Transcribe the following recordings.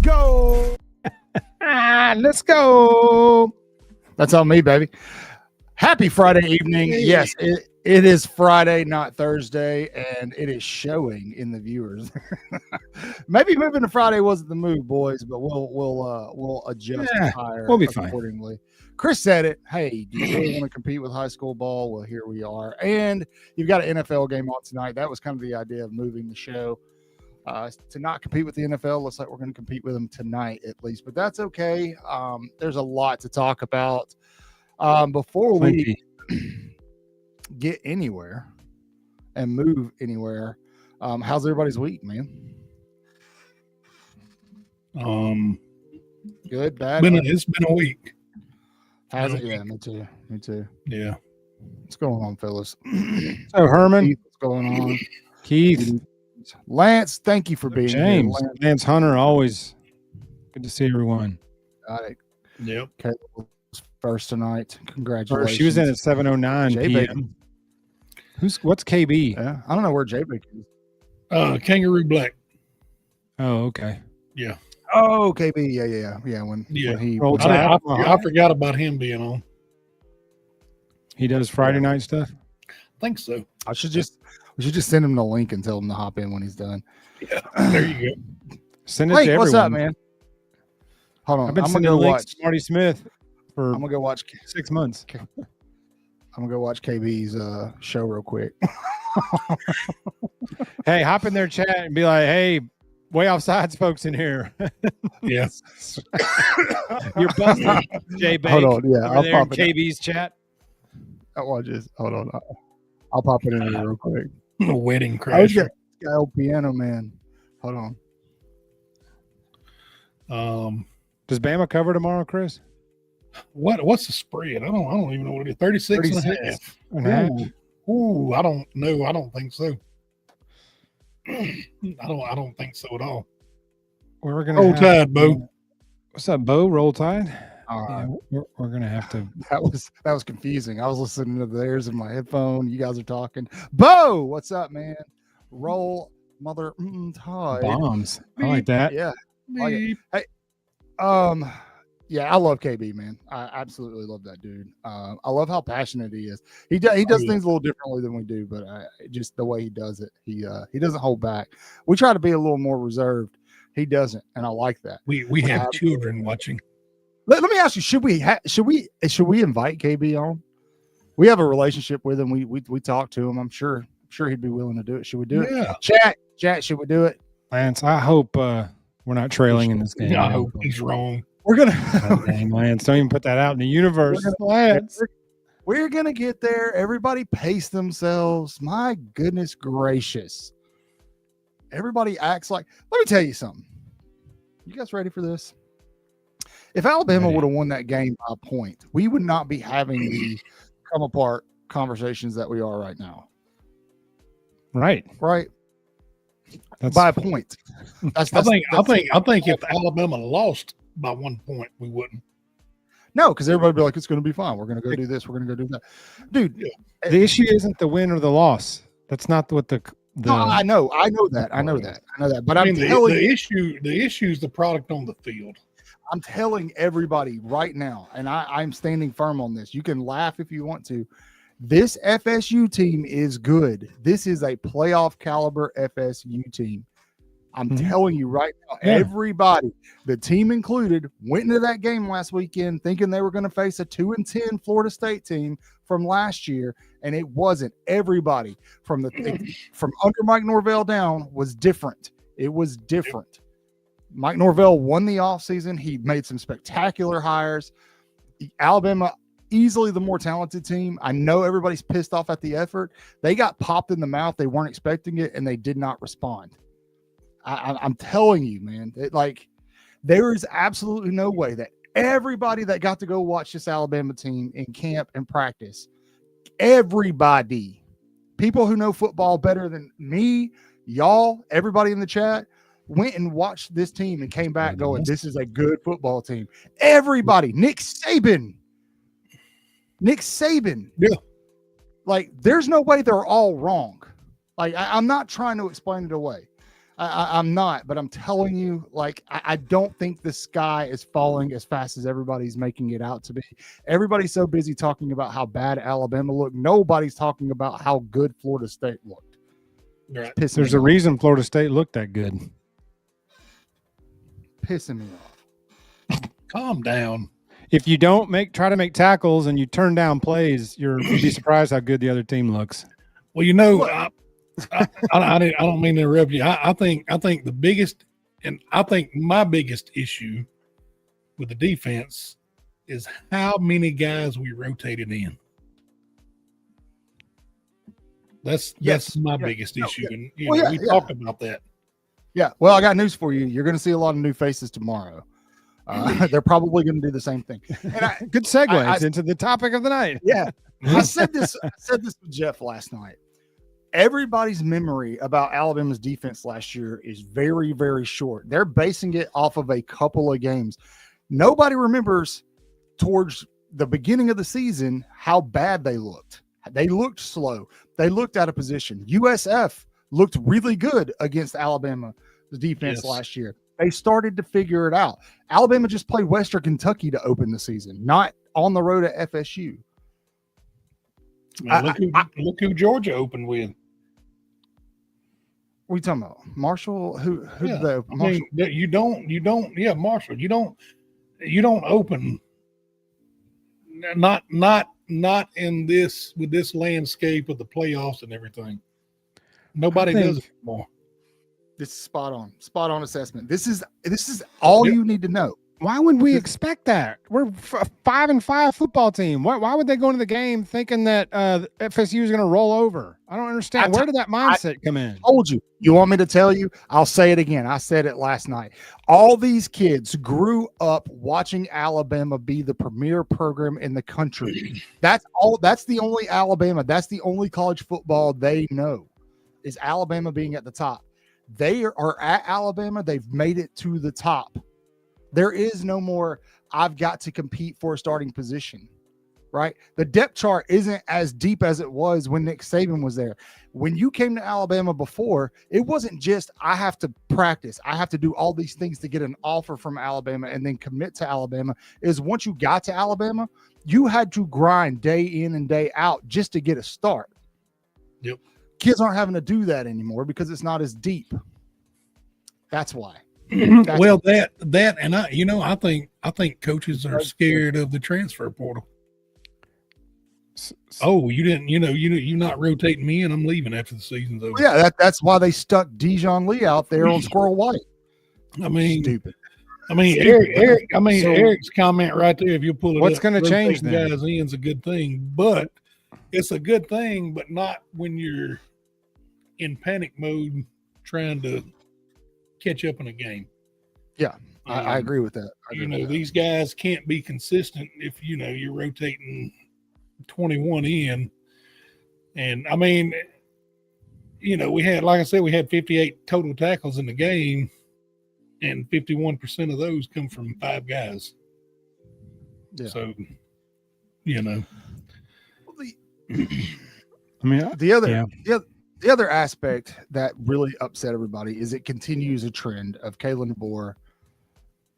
go. Let's go. That's on me, baby. Happy Friday evening. Yes, it is Friday, not Thursday, and it is showing in the viewers. Maybe moving to Friday wasn't the move, boys, but we'll adjust higher. We'll be accordingly. Fine. Chris said it. Hey, do you really want to compete with high school ball? Well, here we are. And you've got an NFL game on tonight. That was kind of the idea of moving the show to not compete with the NFL. Looks like we're going to compete with them tonight at least, but that's okay. There's a lot to talk about. Before we get anywhere and move anywhere, how's everybody's week, man? Good, bad? It's been a week. Has it? Yeah, me too. Yeah. What's going on, fellas? So, Herman. Keith, what's going on? Keith. Lance, thank you for being James. here. Lance Hunter, always good to see everyone. Got it. Yep. Caleb was first tonight. Congratulations. She was in at 7:09 p.m. What's KB? Yeah, I don't know where JBig is. Kangaroo Black. Oh, okay. Yeah. Oh, KB. Yeah. When he I forgot about him being on. He does Friday night stuff. I think so. We should just send him the link and tell him to hop in when he's done. Yeah, there you go. Send it to everyone. What's up, man? Hold on. I've been sending links to Marty Smith for I'm gonna go watch 6 months. I'm gonna go watch KB's show real quick. Hey, hop in their chat and be like, "Hey, way offsides folks in here." Yes. You're busting, Jay Bake. Hold on, yeah, I'll pop in KB's chat. Hold on. I'll pop it in here real quick. A wedding crash. El Piano Man. Hold on. Does Bama cover tomorrow, Chris? What's the spread? I don't even know what it is. 36 and a 36 half. and a half. Ooh, I don't know. I don't think so. I don't think so at all. We're gonna Roll have Tide, to- Bo. What's up, Bo? Roll Tide. Uh, Yeah, we're gonna have to. that was confusing. I was listening to theirs in my headphone. You guys are talking. Bo, what's up, man? Roll mother Tide. Bombs. I like that. Yeah. I like it. Beep. Hey, yeah, I love KB, man. I absolutely love that dude. I love how passionate he is. He does yeah. things a little differently than we do, but just the way he does it, he doesn't hold back. We try to be a little more reserved. He doesn't, and I like that. We have children watching. Let me ask you: should we invite KB on? We have a relationship with him. We talk to him. I'm sure he'd be willing to do it. Should we do it? Yeah. Chat. Should we do it? Lance, I hope we're not trailing in this game. I hope he's wrong. We're gonna Dang, Lance, don't even put that out in the universe. Lance. We're gonna get there. Everybody pace themselves. My goodness gracious. Everybody acts like. Let me tell you something. You guys ready for this? If Alabama would have won that game by a point, we would not be having the come apart conversations that we are right now. Right. That's By a point. I think if Alabama lost by 1 point, we wouldn't. No, because everybody would be like, it's going to be fine. We're going to go do this. We're going to go do that. Dude. Yeah. the issue isn't the win or the loss. That's not what the No, I know that. But I mean, the issue is the product on the field. I'm telling everybody right now, and I'm standing firm on this. You can laugh if you want to. This FSU team is good. This is a playoff caliber FSU team. I'm telling you right now, everybody, the team included, went into that game last weekend thinking they were going to face a 2-10 Florida State team from last year, and it wasn't. Everybody from under Mike Norvell down was different. It was different. Mike Norvell won the offseason. He made some spectacular hires. Alabama, easily the more talented team. I know everybody's pissed off at the effort. They got popped in the mouth. They weren't expecting it, and they did not respond. I'm telling you, man, there is absolutely no way that everybody that got to go watch this Alabama team in camp and practice, everybody, people who know football better than me, y'all, everybody in the chat, went and watched this team and came back going, this is a good football team. Everybody, Nick Saban. Yeah. There's no way they're all wrong. I'm not trying to explain it away. I'm not, but I'm telling you, I don't think the sky is falling as fast as everybody's making it out to be. Everybody's so busy talking about how bad Alabama looked. Nobody's talking about how good Florida State looked. Right. There's a reason Florida State looked that good. Pissing me off. Calm down. If you don't try to make tackles and you turn down plays, you'd be surprised how good the other team looks. Well, I don't mean to interrupt you. I think the biggest, and I think my biggest issue with the defense is how many guys we rotated in. That's my biggest issue, and we talked about that. Yeah, well, I got news for you. You're going to see a lot of new faces tomorrow. They're probably going to do the same thing. And Good segue into the topic of the night. Yeah, I said this with Jeff last night. Everybody's memory about Alabama's defense last year is very, very short. They're basing it off of a couple of games. Nobody remembers towards the beginning of the season how bad they looked. They looked slow. They looked out of position. USF looked really good against Alabama's defense last year. They started to figure it out. Alabama just played Western Kentucky to open the season, not on the road at FSU. Look who Georgia opened with. What are you talking about? Marshall? Who did they open? Marshall. I mean, Marshall. You don't open not in this with this landscape of the playoffs and everything. Nobody does it anymore. This is spot on assessment. This is all you need to know. Why would we expect that? We're a 5-5 football team. Why would they go into the game thinking that FSU is going to roll over? I don't understand. Where did that mindset come in? I told you. You want me to tell you? I'll say it again. I said it last night. All these kids grew up watching Alabama be the premier program in the country. That's all. That's the only Alabama. That's the only college football they know is Alabama being at the top. They are at Alabama. They've made it to the top. There is no more, I've got to compete for a starting position, right? The depth chart isn't as deep as it was when Nick Saban was there. When you came to Alabama before, it wasn't just, I have to practice. I have to do all these things to get an offer from Alabama and then commit to Alabama. Is once you got to Alabama, you had to grind day in and day out just to get a start. Yep. Kids aren't having to do that anymore because it's not as deep. That's why. Well, that and I think coaches are scared of the transfer portal. Oh, you're not rotating me, and I'm leaving after the season's over. Yeah, that's why they stuck Dijon Lee out there on Squirrel White. I mean, stupid. I mean, Eric. I mean, Eric's comment right there. If you pull it, what's going to change? Then guys in's a good thing, but it's a good thing, but not when you're in panic mode trying to catch up in a game. Yeah, I agree with that. These guys can't be consistent if you're rotating 21 in, and I mean, we had, like I said, we had 58 total tackles in the game, and 51% of those come from 5 guys. Yeah. So, I mean, the other aspect that really upset everybody is it continues a trend of Kalen DeBoer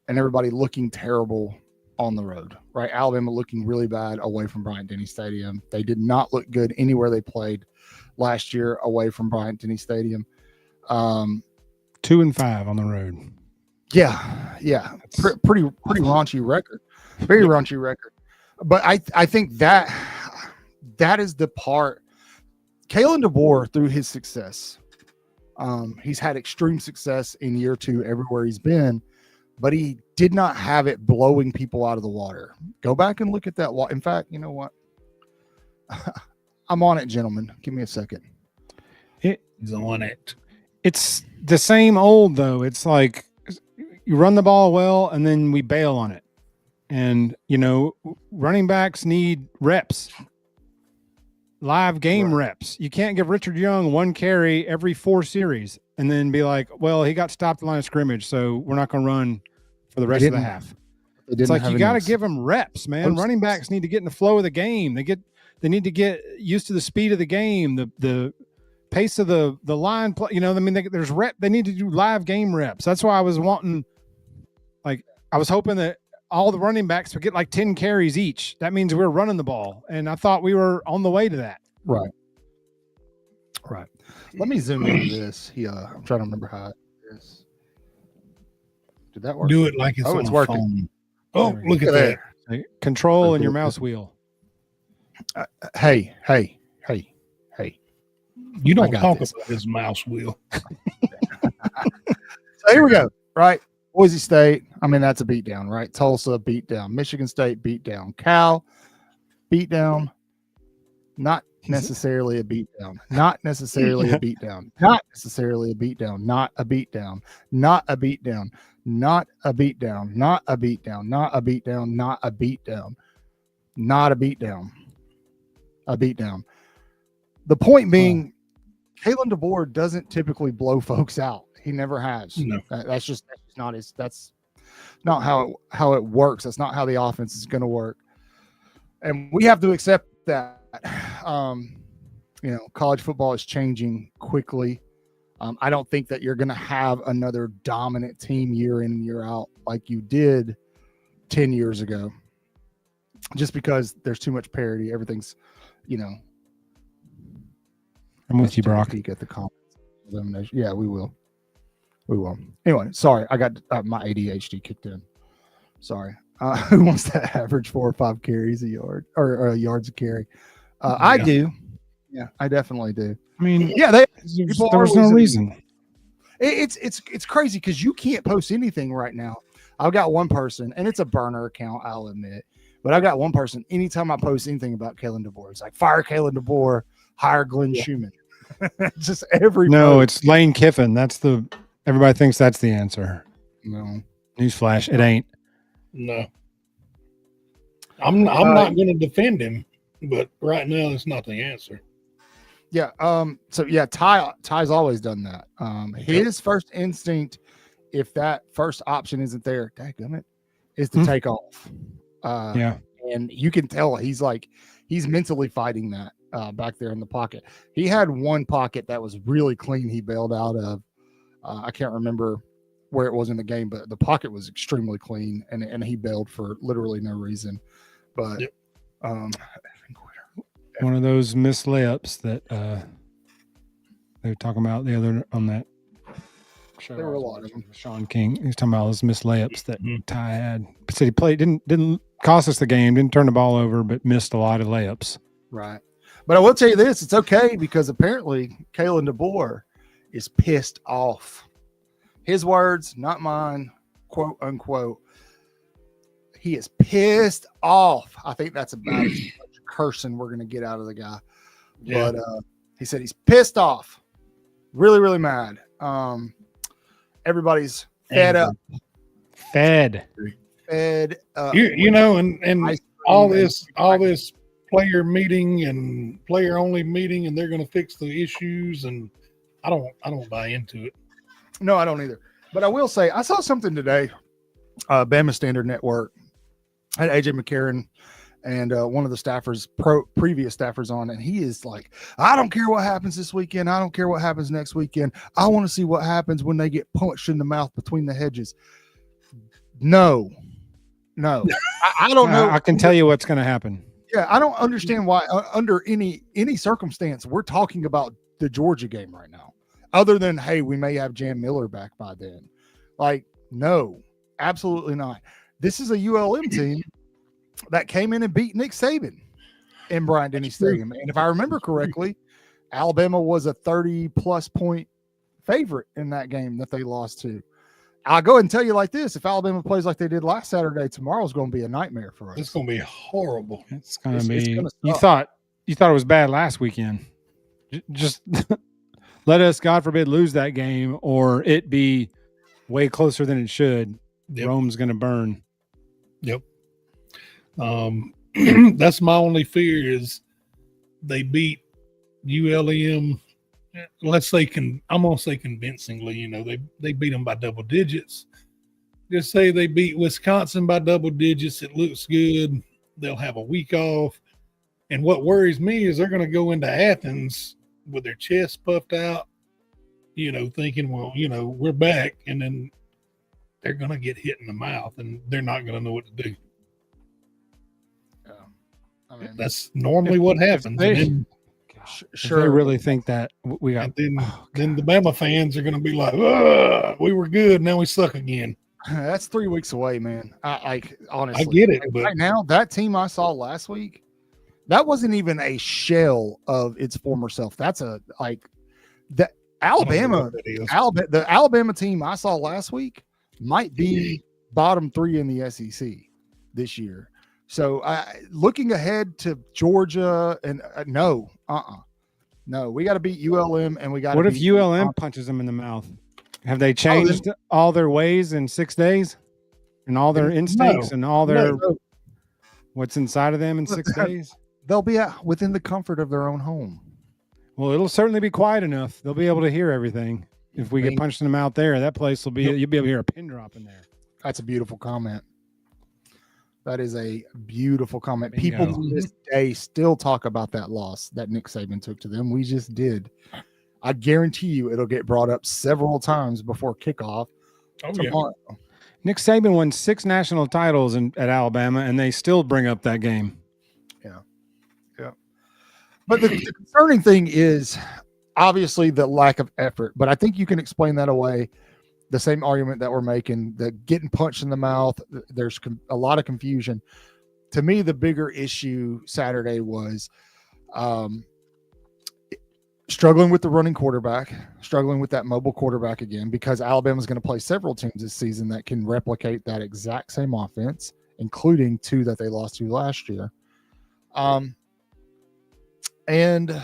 and everybody looking terrible on the road, right? Alabama looking really bad away from Bryant-Denny Stadium. They did not look good anywhere they played last year away from Bryant-Denny Stadium. 2-5 on the road. Yeah. Pretty raunchy record. Very raunchy record. But I think that is the part. Kalen DeBoer, through his success, he's had extreme success in year 2 everywhere he's been, but he did not have it blowing people out of the water. Go back and look at that. In fact, you know what? I'm on it, gentlemen. Give me a second. He's on it. It's the same old, though. It's like you run the ball well, and then we bail on it. And, running backs need reps. Live game reps. You can't give Richard Young 1 carry every 4 series and then be like, well, he got stopped at the line of scrimmage, so we're not going to run for the rest of the half. It's like you got to give them reps, man. Running backs need to get in the flow of the game. They need to get used to the speed of the game, the pace of the line play. There's rep. They need to do live game reps. That's why I was hoping that all the running backs would get like 10 carries each. That means we're running the ball. And I thought we were on the way to that. Right. Let me zoom into this. I'm trying to remember how it is. Did that work? Do it like it's it's working. Phone. Oh, look at that. Control and your mouse wheel. Hey. You don't talk about his mouse wheel. So here we go. Right. Boise State, that's a beatdown, right? Tulsa, beatdown. Michigan State, beatdown. Cal, beatdown. Not necessarily a beatdown. Not necessarily a beatdown. Not necessarily a beatdown. Not a beatdown. Not a beatdown. Not a beatdown. Not a beatdown. Not a beatdown. Not a beatdown. Not a beatdown. A beatdown. The point being, Kalen DeBoer doesn't typically blow folks out. He never has. No. That's not how it works. That's not how the offense is going to work. And we have to accept that. College football is changing quickly. I don't think that you're going to have another dominant team year in and year out like you did 10 years ago, just because there's too much parity. Everything's, I'm with you, Brock. At the comments. Yeah, we will. Anyway, sorry, I got my ADHD kicked in. Sorry. Who wants to average 4 or 5 carries a yard or yards a carry? I do. Yeah, I definitely do. There was no reason. It's crazy because you can't post anything right now I've got one person, and it's a burner account, I'll admit, but I've got one person. Anytime I post anything about Kalen DeBoer, it's like fire Kalen DeBoer, hire Glenn Schumann. Just every No, post. it's Lane Kiffin. Everybody thinks that's the answer. No. Newsflash, it ain't. No. I'm not going to defend him, but right now it's not the answer. Yeah. So yeah, Ty's always done that. His first instinct, if that first option isn't there, dadgummit, is to take off. Yeah. And you can tell he's mentally fighting that back there in the pocket. He had one pocket that was really clean. He bailed out of. I can't remember where it was in the game, but the pocket was extremely clean, and he bailed for literally no reason. But one of those missed layups that they were talking about the other on that show. There were a lot of them. Sean King. He was talking about those missed layups that Ty had. Said he played didn't cost us the game, didn't turn the ball over, but missed a lot of layups. Right. But I will tell you this, it's okay because apparently Kalen DeBoer is pissed off. His words, not mine, quote unquote. He is pissed off. I think that's about as much cursing we're going to get out of the guy. Yeah. But he said he's pissed off. Really, really mad. Everybody's fed up. Fed. You know, and all this player meeting and player only meeting, and they're going to fix the issues, and I don't buy into it. No, I don't either. But I will say I saw something today. Bama Standard Network had AJ McCarron and one of the staffers, previous staffers on, and he is like, I don't care what happens this weekend. I don't care what happens next weekend. I want to see what happens when they get punched in the mouth between the hedges. No. I don't know. I can tell you what's going to happen. Yeah, I don't understand why under any circumstance we're talking about the Georgia game right now, other than, hey, we may have Jam Miller back by then. Like, no, absolutely not. This is a ULM team that came in and beat Nick Saban in Bryant-Denny Stadium. And if I remember correctly, Alabama was a 30-plus point favorite in that game that they lost to. I'll go ahead and tell you like this. If Alabama plays like they did last Saturday, tomorrow's going to be a nightmare for us. It's going to be horrible. It's going to be – you thought it was bad last weekend. Just let us, God forbid, lose that game or it be way closer than it should. Yep. Rome's going to burn. Yep. That's my only fear is they beat ULM. Let's say I'm going to say convincingly, you know, they beat them by double digits. Just say they beat Wisconsin by double digits. It looks good. They'll have a week off. And what worries me is they're going to go into Athens with their chest puffed out, you know, thinking, well, you know, we're back. And then they're going to get hit in the mouth and they're not going to know what to do. I mean, that's normally what happens. Sure. They really think that we got. And then the Bama fans are going to be like, we were good. Now we suck again. That's 3 weeks away, man. Honestly, I get it. But right now, that team I saw last week, that wasn't even a shell of its former self. That's the Alabama team I saw last week might be bottom 3 in the SEC this year. So looking ahead to Georgia and no, we got to beat ULM and we got. What if ULM punches them in the mouth? Have they changed all their ways in 6 days, and all their instincts and all their what's inside of them in 6 days? They'll be within the comfort of their own home. Well, it'll certainly be quiet enough. They'll be able to hear everything. If we get punched in the mouth there, that place will be. You'll be able to hear a pin drop in there. That's a beautiful comment. That is a beautiful comment. Bingo. People to this day still talk about that loss that Nick Saban took to them. We just did. I guarantee you it'll get brought up several times before kickoff tomorrow. Yeah. Nick Saban won 6 national titles at Alabama, and they still bring up that game. Yeah. But the concerning thing is obviously the lack of effort. But I think you can explain that away. The same argument that we're making, the getting punched in the mouth, there's a lot of confusion. To me, the bigger issue Saturday was struggling with the running quarterback, struggling with that mobile quarterback again, because Alabama's going to play several teams this season that can replicate that exact same offense, including 2 that they lost to last year. And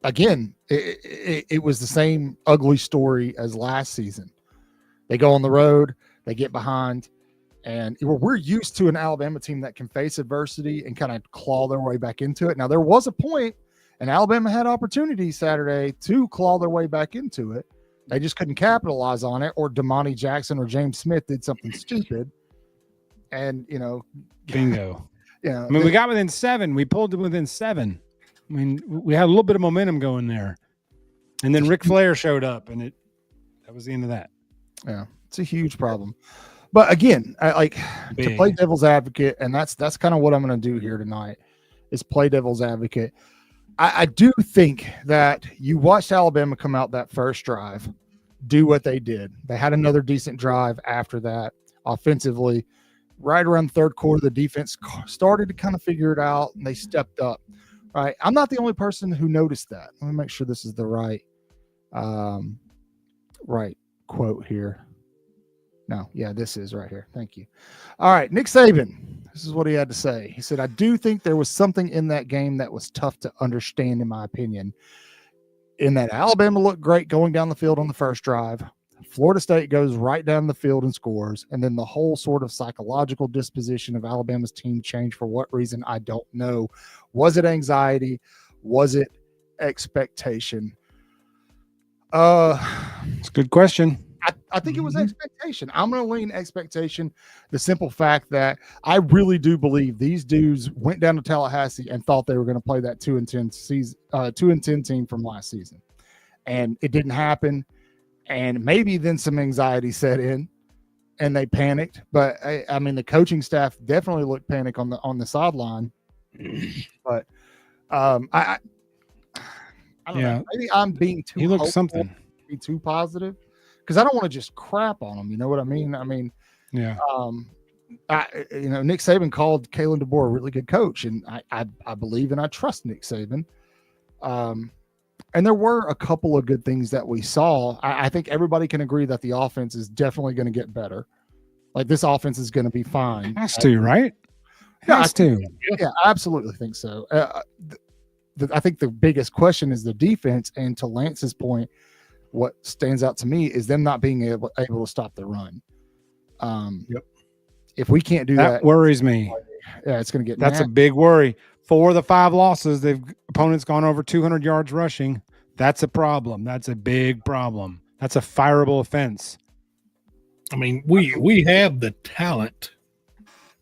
again, it was the same ugly story as last season. They go on the road, they get behind, and we're used to an Alabama team that can face adversity and kind of claw their way back into it. Now, there was a point, and Alabama had opportunity Saturday to claw their way back into it. They just couldn't capitalize on it, or Damani Jackson or James Smith did something stupid. And, bingo. Yeah. I mean, we got within 7. We pulled it within 7. I mean, we had a little bit of momentum going there. And then Ric Flair showed up, and that was the end of that. Yeah, it's a huge problem. But again, to play devil's advocate, and that's kind of what I'm going to do here tonight, is play devil's advocate. I do think that you watched Alabama come out that first drive, do what they did. They had another decent drive after that offensively. Right around the third quarter, the defense started to kind of figure it out, and they stepped up. Right, I'm not the only person who noticed that. Let me make sure this is the right quote here. No, yeah, this is right here. Thank you. All right, Nick Saban. This is what he had to say. He said, "I do think there was something in that game that was tough to understand, in my opinion. In that Alabama looked great going down the field on the first drive. Florida State goes right down the field and scores, and then the whole sort of psychological disposition of Alabama's team changed for what reason, I don't know. Was it anxiety? Was it expectation?" It's a good question. I think it was expectation. I'm going to lean expectation. The simple fact that I really do believe these dudes went down to Tallahassee and thought they were going to play that 2-10 season, 2-10 team from last season, and it didn't happen. And maybe then some anxiety set in, and they panicked. But I mean, the coaching staff definitely looked panic on the sideline. But I don't know. Maybe I'm being too. He looked something. Be too positive, because I don't want to just crap on him. You know what I mean? I mean, yeah. Nick Saban called Kalen DeBoer a really good coach, and I believe and I trust Nick Saban. And there were a couple of good things that we saw. I think everybody can agree that the offense is definitely going to get better. Like, this offense is going to be fine. Has to, right? Yeah, Has to. Yeah, I absolutely think so. I think the biggest question is the defense. And to Lance's point, what stands out to me is them not being able to stop the run. Yep. If we can't do that, worries me. Yeah, it's going to get. That's a big worry. 4 of the 5 losses, opponents gone over 200 yards rushing. That's a problem. That's a big problem. That's a fireable offense. I mean, we have the talent.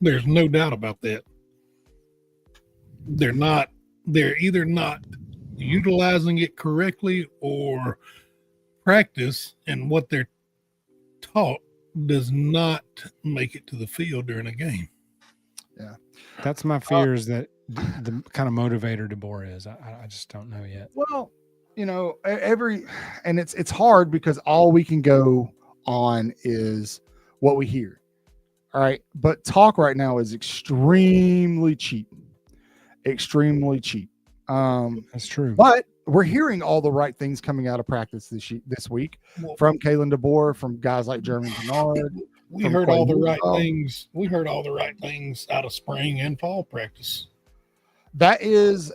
There's no doubt about that. They're either not utilizing it correctly, or practice and what they're taught does not make it to the field during a game. Yeah. That's my fear, is that the kind of motivator DeBoer is. I just don't know yet. Well, and it's hard, because all we can go on is what we hear. All right. But talk right now is extremely cheap. Extremely cheap. That's true. But we're hearing all the right things coming out of practice this week from Kalen DeBoer, from guys like Jeremy Bernard. We heard all the right things. We heard all the right things out of spring and fall practice. That is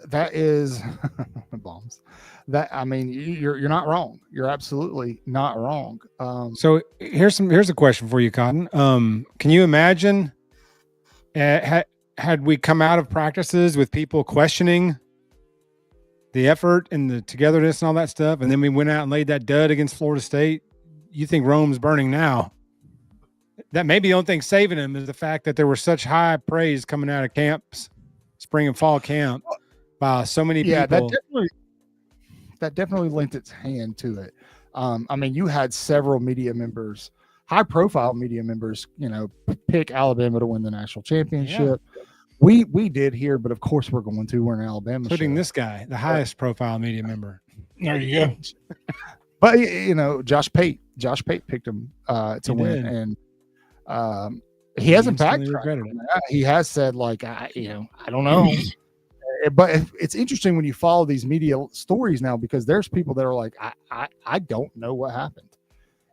bombs. That, I mean, you're not wrong. You're absolutely not wrong. So here's a question for you, Cotton. Can you imagine had we come out of practices with people questioning the effort and the togetherness and all that stuff, and then we went out and laid that dud against Florida State? You think Rome's burning now? That may be the only thing saving him, is the fact that there was such high praise coming out of camps, spring and fall camp, by so many people. Yeah, that definitely lent its hand to it. I mean, you had several media members, high-profile media members, pick Alabama to win the national championship. Yeah. We did here, but of course we're going to. We're in Alabama, including this guy, the highest profile media member. There you go. But Josh Pate picked him to win, and he hasn't backtracked. He has said, like, I don't know. But it's interesting when you follow these media stories now, because there's people that are like, I don't know what happened.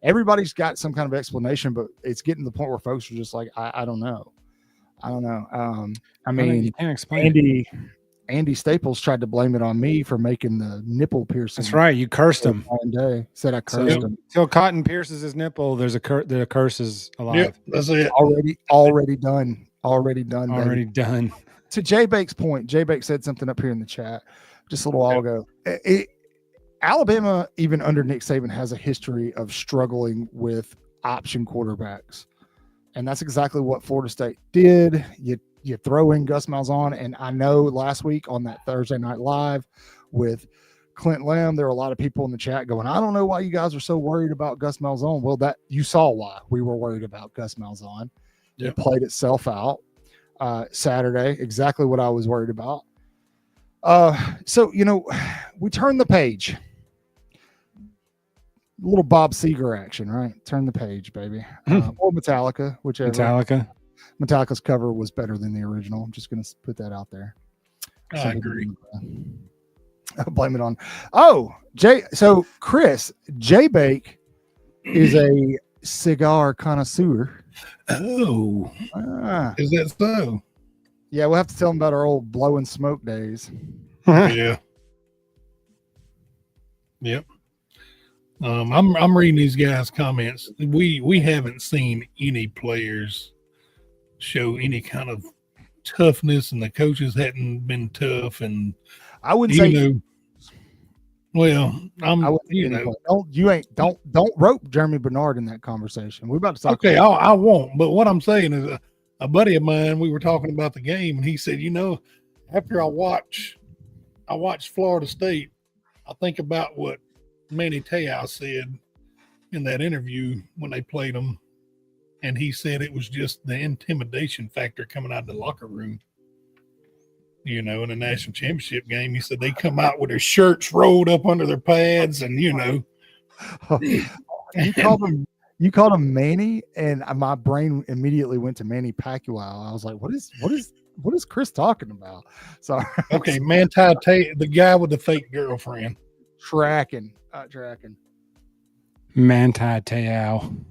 Everybody's got some kind of explanation, but it's getting to the point where folks are just like, I don't know. I don't know. I mean, you can't explain Andy Staples tried to blame it on me for making the nipple piercing. That's right. You cursed him. One day. Said I cursed him. Till Cotton pierces his nipple, there's a curse is alive. Yep, that's it. Already done. Already done. Already done. To Jay Bake's point, Jay Bake said something up here in the chat just a little while ago. Alabama, even under Nick Saban, has a history of struggling with option quarterbacks. And that's exactly what Florida State did. You throw in Gus Malzahn, and I know last week on that Thursday Night Live with Clint Lamb, there were a lot of people in the chat going, I don't know why you guys are so worried about Gus Malzahn. Well, that you saw why we were worried about Gus Malzahn. Yep. It played itself out Saturday, exactly what I was worried about. So, we turn the page. A little Bob Seger action, right? Turn the page, baby. Or Metallica, whichever. Metallica's cover was better than the original. I'm just going to put that out there. I agree. I'll blame it on. So Chris, Jay Bake is a cigar connoisseur. Oh, is that so? Yeah, we'll have to tell him about our old blowing smoke days. Yeah. Yep. I'm reading these guys' comments. We haven't seen any players show any kind of toughness, and the coaches hadn't been tough. And I wouldn't say. Well, don't rope Jeremy Bernard in that conversation. We're about to talk. Okay, I won't. But what I'm saying is, a buddy of mine, we were talking about the game, and he said, after I watch Florida State, I think about what Manny Te'o said in that interview when they played them, and he said it was just the intimidation factor coming out of the locker room. In the national championship game, he said they come out with their shirts rolled up under their pads, and You called him Manny, and my brain immediately went to Manny Pacquiao. I was like, what is Chris talking about? Sorry. Okay, Manti Te'o, the guy with the fake girlfriend. Tracking. Manti Te'o.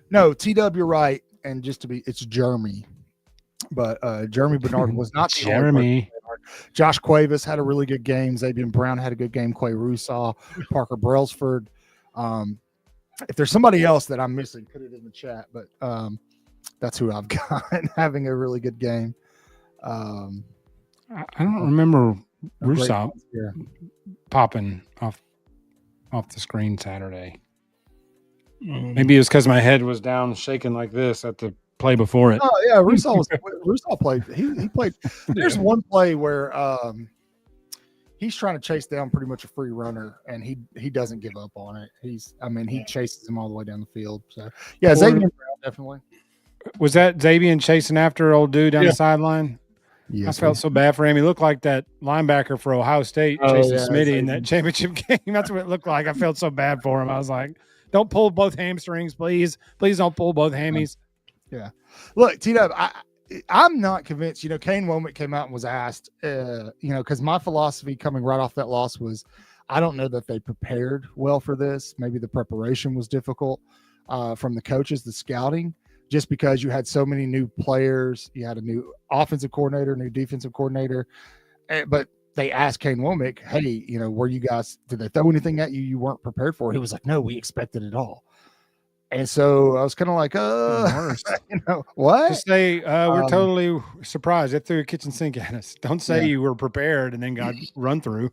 No, TW, you're right. And just to be, it's Jeremy. But Jeremy Bernard was not the Jeremy. Josh Cuevas had a really good game. Xavier Brown had a good game. Quay Russaw, Parker Brailsford. If there's somebody else that I'm missing, put it in the chat. But that's who I've got having a really good game. I don't remember Russaw popping off the screen Saturday. Maybe it was because my head was down shaking like this at the play before it. Oh yeah, Russaw played. He played. There's one play where he's trying to chase down pretty much a free runner, and he doesn't give up on it. He chases him all the way down the field. So yeah, Xavier Brown definitely. Was that Xavier chasing after old dude down the sideline? Yes, I felt so bad for him. He looked like that linebacker for Ohio State, chasing Smitty in that championship game. That's what it looked like. I felt so bad for him. I was like, don't pull both hamstrings, please. Please don't pull both hammies. Yeah. Look, T-Dub, I'm not convinced. Kane Womack came out and was asked, because my philosophy coming right off that loss was, I don't know that they prepared well for this. Maybe the preparation was difficult from the coaches, the scouting. Just because you had so many new players, you had a new offensive coordinator, new defensive coordinator, but they asked Kane Womack, hey, were you guys, did they throw anything at you you weren't prepared for? He was like, no, we expected it all. And so I was kind of like, what? Just say, we're totally surprised. They threw a kitchen sink at us. Don't say you were prepared and then got run through.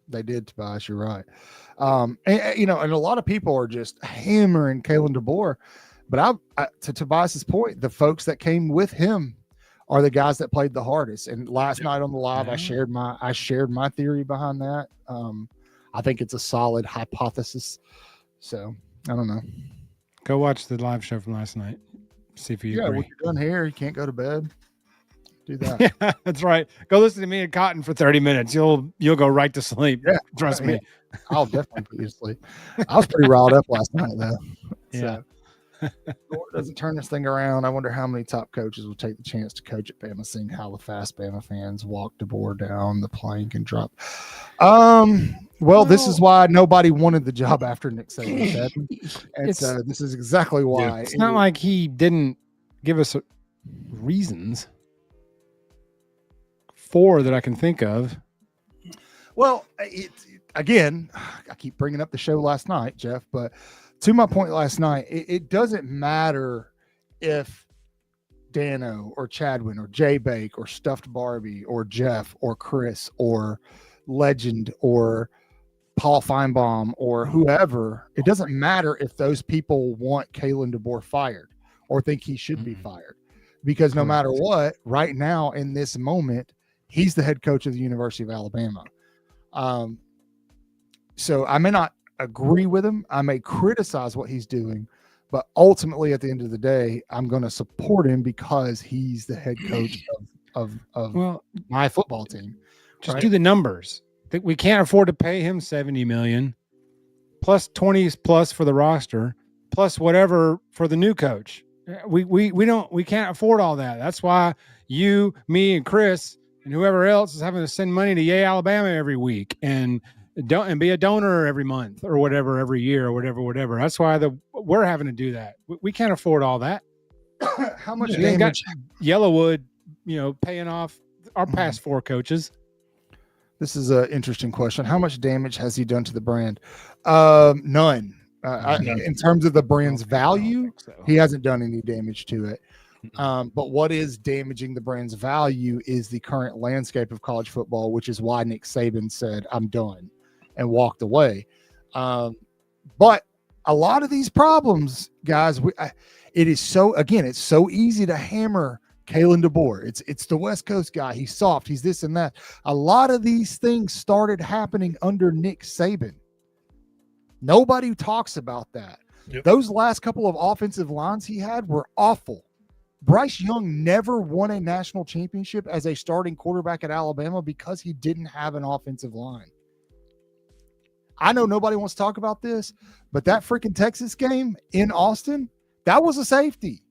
They did, Tobias. You're right. And a lot of people are just hammering Kalen DeBoer. But to Tobias's point, the folks that came with him are the guys that played the hardest. And last night on the live, I shared my theory behind that. I think it's a solid hypothesis. So I don't know. Go watch the live show from last night. See if you agree. When you're done here, you can't go to bed. Do that. Yeah, that's right. Go listen to me and Cotton for 30 minutes. You'll go right to sleep. Yeah, trust me. I'll definitely put you to sleep. I was pretty riled up last night though. Yeah. Gore doesn't turn this thing around, I wonder how many top coaches will take the chance to coach at Bama, seeing how the fast Bama fans walk DeBoer down the plank and drop. Well, this is why nobody wanted the job after Nick Saban. And so this is exactly why. It's not like he didn't give us reasons for that I can think of. Well, again, I keep bringing up the show last night, Jeff, but to my point last night, it doesn't matter if Dano or Chadwin or Jay Bake or Stuffed Barbie or Jeff or Chris or Legend or Paul Feinbaum or whoever. It doesn't matter if those people want Kalen DeBoer fired or think he should be fired, because no matter what, right now in this moment, he's the head coach of the University of Alabama. So I may not agree with him. I may criticize what he's doing, but ultimately at the end of the day, I'm going to support him because he's the head coach of my football team. Just do the numbers. We can't afford to pay him $70 million plus 20 plus for the roster, plus whatever for the new coach. We can't afford all that. That's why you, me, and Chris and whoever else is having to send money to Yay Alabama every week and be a donor every month or whatever, every year or whatever. That's why we're having to do that. We can't afford all that. How much damage? Yellowwood, paying off our past four coaches. This is an interesting question. How much damage has he done to the brand? None. In terms of the brand's value, he hasn't done any damage to it. But what is damaging the brand's value is the current landscape of college football, which is why Nick Saban said, I'm done, and walked away. But a lot of these problems, guys, it's so easy to hammer Kalen DeBoer. It's the West Coast guy. He's soft. He's this and that. A lot of these things started happening under Nick Saban. Nobody talks about that. Yep. Those last couple of offensive lines he had were awful. Bryce Young never won a national championship as a starting quarterback at Alabama because he didn't have an offensive line. I know nobody wants to talk about this, but that freaking Texas game in Austin, that was a safety.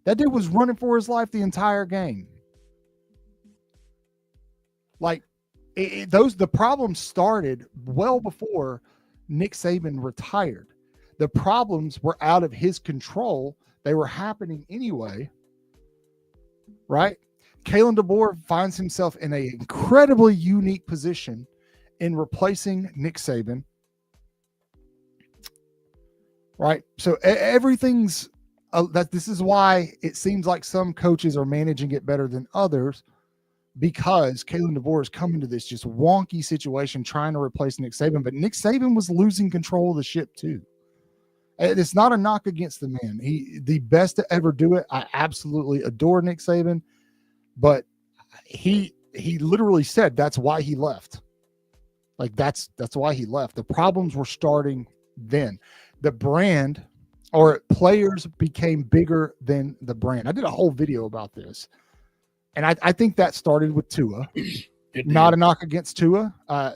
That dude was running for his life the entire game. Like, the problems started well before Nick Saban retired. The problems were out of his control. They were happening anyway, right? Kalen DeBoer finds himself in an incredibly unique position in replacing Nick Saban, right? So everything's this is why it seems like some coaches are managing it better than others, because Kalen DeBoer is coming to this just wonky situation trying to replace Nick Saban, but Nick Saban was losing control of the ship too. It's not a knock against the man. He the best to ever do it. I absolutely adore Nick Saban, but he literally said that's why he left. Like that's why he left. The problems were starting then. The brand or players became bigger than the brand. I did a whole video about this, and I think that started with Tua. Not a knock against Tua. I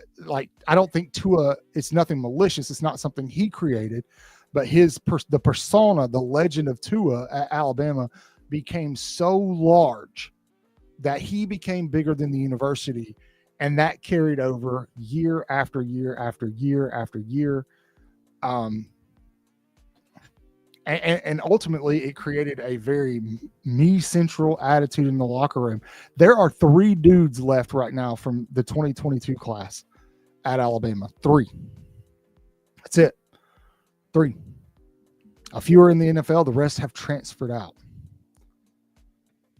don't think Tua. It's nothing malicious. It's not something he created. But the persona, the legend of Tua at Alabama became so large that he became bigger than the university, and that carried over year after year after year after year. And ultimately, it created a very me-central attitude in the locker room. There are 3 dudes left right now from the 2022 class at Alabama. 3. That's it. 3. A few are in the NFL. The rest have transferred out.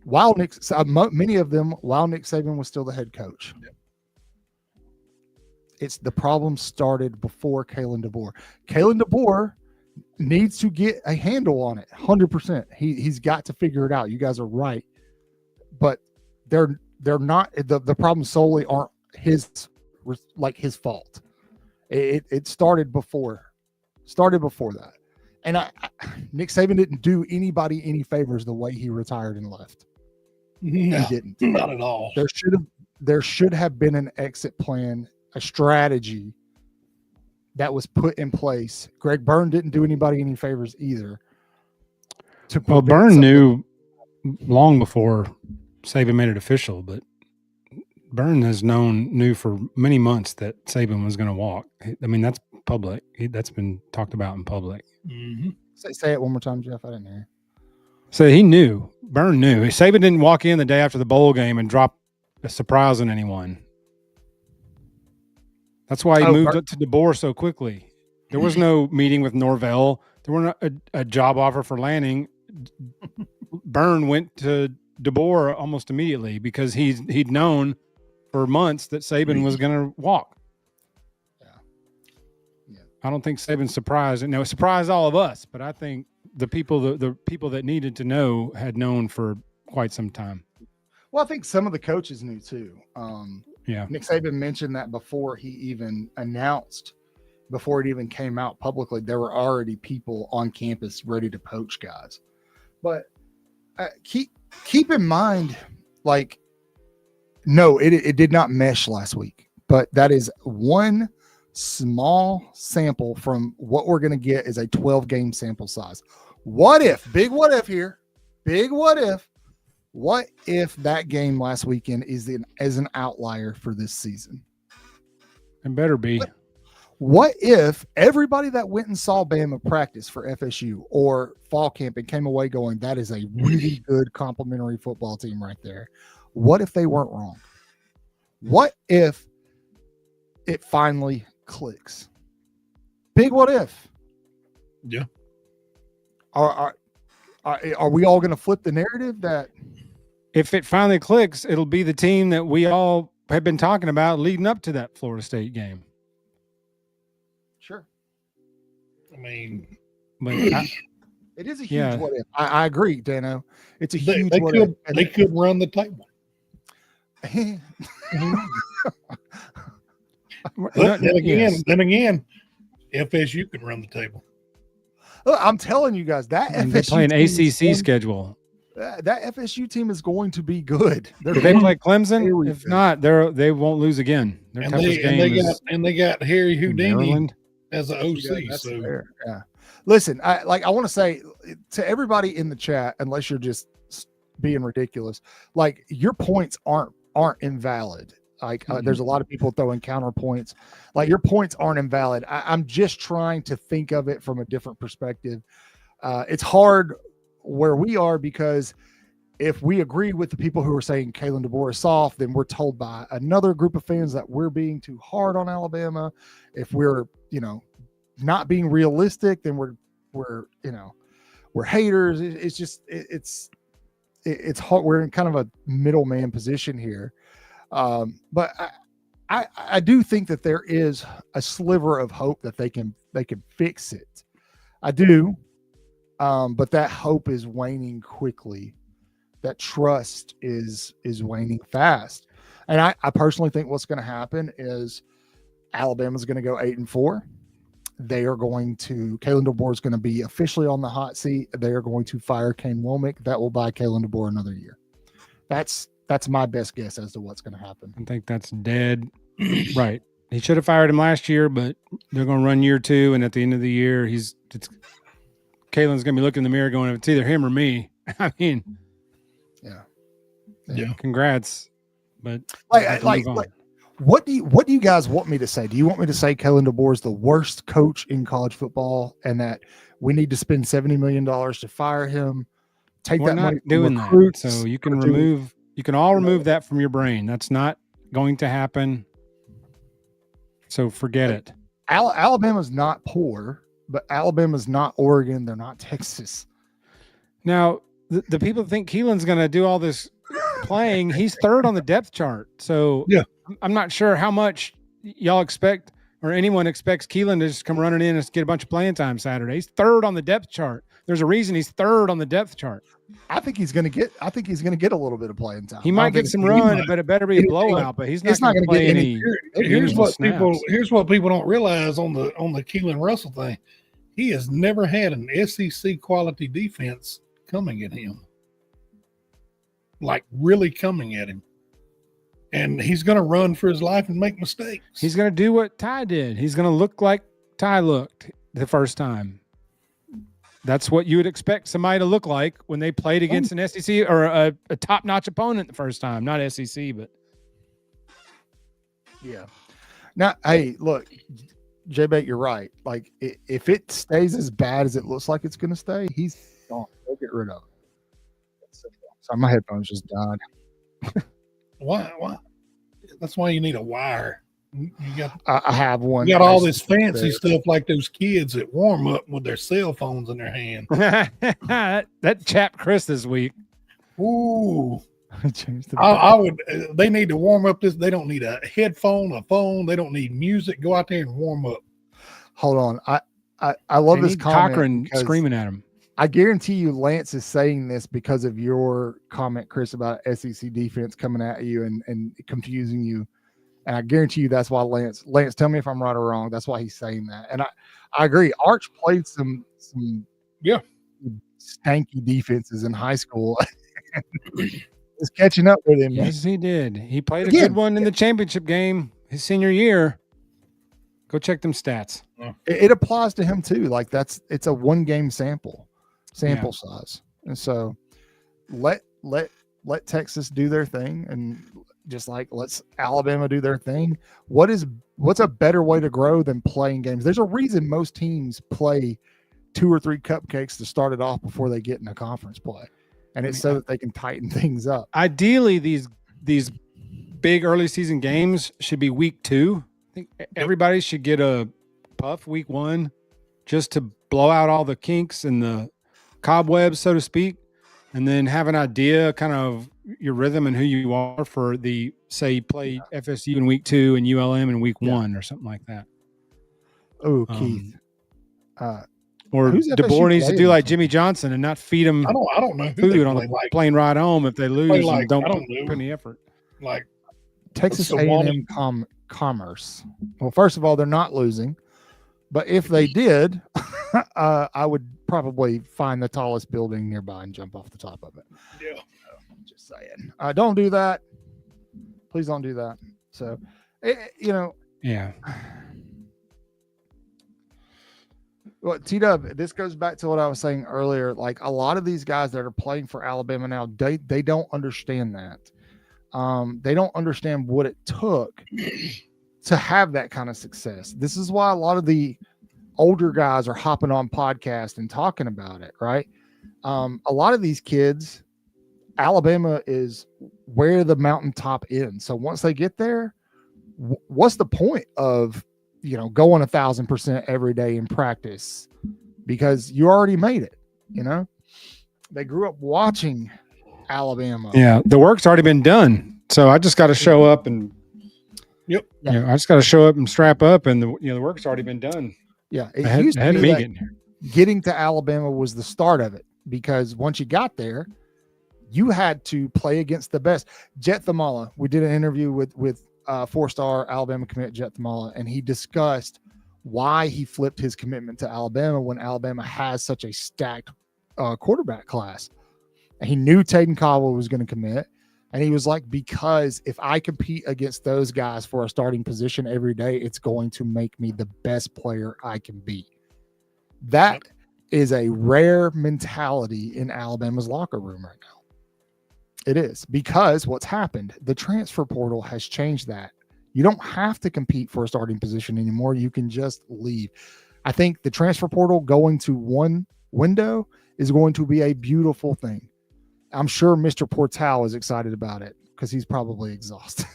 Many of them, while Nick Saban was still the head coach. Yep. It's the problem started before Kalen DeBoer. Kalen DeBoer needs to get a handle on it. 100%. He's got to figure it out. You guys are right, but they're not. The problems solely aren't his fault. It started before that. And Nick Saban didn't do anybody any favors the way he retired and left. No, he didn't. Not at all. There should have been an exit plan, a strategy that was put in place. Greg Byrne didn't do anybody any favors either. Well, prevent Byrne something. knew long before Saban made it official, but Byrne knew for many months that Saban was going to walk. I mean, that's public. That's been talked about in public. Mm-hmm. Say it one more time, Jeff. I didn't hear. So he knew. Byrne knew. Saban didn't walk in the day after the bowl game and drop a surprise on anyone. That's why he moved up to DeBoer so quickly. There was no meeting with Norvell. There wasn't a job offer for Lanning. Byrne went to DeBoer almost immediately because he'd known for months that Saban was going to walk. Yeah. I don't think Saban surprised. No, it surprised all of us, but I think the people that needed to know had known for quite some time. Well, I think some of the coaches knew too. Yeah. Nick Saban mentioned that before he even announced, before it even came out publicly, there were already people on campus ready to poach guys. But keep in mind, like, no, it did not mesh last week, but that is one small sample from what we're going to get is a 12-game sample size. What if, big what if here, big what if that game last weekend is an outlier for this season? It better be. What if everybody that went and saw Bama practice for FSU or fall camp and came away going, that is a really good complimentary football team right there? What if they weren't wrong? What if it finally clicks? Big what if? Yeah. Are we all going to flip the narrative that if it finally clicks, it'll be the team that we all have been talking about leading up to that Florida State game? Sure. I mean, but it is a huge what if. I agree, Dano. It's a huge what if. They could run the table. But then again, FSU could run the table. Look, I'm telling you guys that they're playing ACC schedule. That FSU team is going to be good. Do they play Clemson? If not, they won't lose again. Their toughest game they got Harry Houdini as an OC. So fair. Yeah. Listen, I want to say to everybody in the chat, unless you're just being ridiculous, like your points aren't invalid. Like there's a lot of people throwing counterpoints. Like your points aren't invalid. I'm just trying to think of it from a different perspective. It's hard where we are because if we agree with the people who are saying Kalen DeBoer is soft, then we're told by another group of fans that we're being too hard on Alabama. If we're, not being realistic, then we're haters. It's just, it's hard. We're in kind of a middleman position here. But I do think that there is a sliver of hope that they can fix it. I do. But that hope is waning quickly. That trust is waning fast. And I personally think what's going to happen is Alabama's going to go 8-4. They are going to, Kalen DeBoer is going to be officially on the hot seat. They are going to fire Kane Womack. That will buy Kalen DeBoer another year. That's my best guess as to what's going to happen. I think that's dead. Right. He should have fired him last year, but they're going to run year 2. And at the end of the year, Kalen's going to be looking in the mirror going, it's either him or me. I mean, yeah. Congrats. But what do you guys want me to say? Do you want me to say Kalen DeBoer is the worst coach in college football and that we need to spend $70 million to fire him? Take We're that not money doing that. So you can all remove that from your brain. That's not going to happen. So forget it. Alabama's not poor, but Alabama's not Oregon. They're not Texas. Now, the people think Keelan's going to do all this playing. He's third on the depth chart. So yeah, I'm not sure how much y'all expect or anyone expects Keelan to just come running in and get a bunch of playing time Saturday. He's third on the depth chart. There's a reason he's third on the depth chart. I think he's going to get a little bit of playing time. He might get some run, but it better be a blowout. But he's not going to play any. Here's what people don't realize on the Keelan Russell thing. He has never had an SEC quality defense coming at him, like really coming at him. And he's going to run for his life and make mistakes. He's going to do what Ty did. He's going to look like Ty looked the first time. that's what you would expect somebody to look like when they played against an SEC or a top-notch opponent the first time. Not SEC, but yeah. Now, hey, look, J-Bait, you're right. Like, if it stays as bad as it looks like it's going to stay, he's gone. They'll get rid of it. Sorry, my headphones just died. Why? That's why you need a wire. You got. I have one. You got all this fancy stuff like those kids that warm up with their cell phones in their hand. that chap Chris this week. Ooh. I would. They need to warm up this. They don't need a headphone, a phone. They don't need music. Go out there and warm up. Hold on. I love this comment. Cochran screaming at him. I guarantee you, Lance is saying this because of your comment, Chris, about SEC defense coming at you and confusing you. And I guarantee you that's why Lance, tell me if I'm right or wrong. That's why he's saying that. And I agree. Arch played some stanky defenses in high school. Is catching up with him. Yes, he did. He played a good one in the championship game his senior year. Go check them stats. It applies to him too. Like it's a 1 game sample size. And so let Texas do their thing, and just like let's Alabama do their thing. What's a better way to grow than playing games? There's a reason most teams play 2 or 3 cupcakes to start it off before they get in a conference play. And it's so that they can tighten things up. Ideally, these big early season games should be week 2. I think everybody should get a puff week 1 just to blow out all the kinks and the cobwebs, so to speak, and then have an idea kind of your rhythm and who you are for the, say, play FSU in week 2 and ULM in week 1 or something like that. Oh, Keith. Or DeBoer needs to do like Jimmy Johnson and not feed them I don't know who food on the plane ride home if they lose and don't put any effort. Like Texas A&M Commerce. Well, first of all, they're not losing. But if they did, I would probably find the tallest building nearby and jump off the top of it. Yeah. Just saying. Don't do that. Please don't do that. So, Yeah. Well, T-Dub, this goes back to what I was saying earlier. Like a lot of these guys that are playing for Alabama now, they don't understand that. They don't understand what it took to have that kind of success. This is why a lot of the older guys are hopping on podcasts and talking about it, right? A lot of these kids, Alabama is where the mountaintop ends. So once they get there, what's the point of going 1,000% every day in practice, because you already made it. They grew up watching Alabama. Yeah, the work's already been done. So I just got to show up and I just got to show up and strap up, and the work's already been done. Yeah, it used to be getting here. Getting to Alabama was the start of it, because once you got there, you had to play against the best. Jet Thamala, we did an interview with 4-star Alabama commit Jet Thamala, and he discussed why he flipped his commitment to Alabama when Alabama has such a stacked quarterback class. And he knew Taden Caldwell was going to commit, and he was like, because if I compete against those guys for a starting position every day, it's going to make me the best player I can be. That is a rare mentality in Alabama's locker room right now. It is, because what's happened, the transfer portal has changed that. You don't have to compete for a starting position anymore. You can just leave. I think the transfer portal going to one window is going to be a beautiful thing. I'm sure Mr. Portal is excited about it because he's probably exhausted.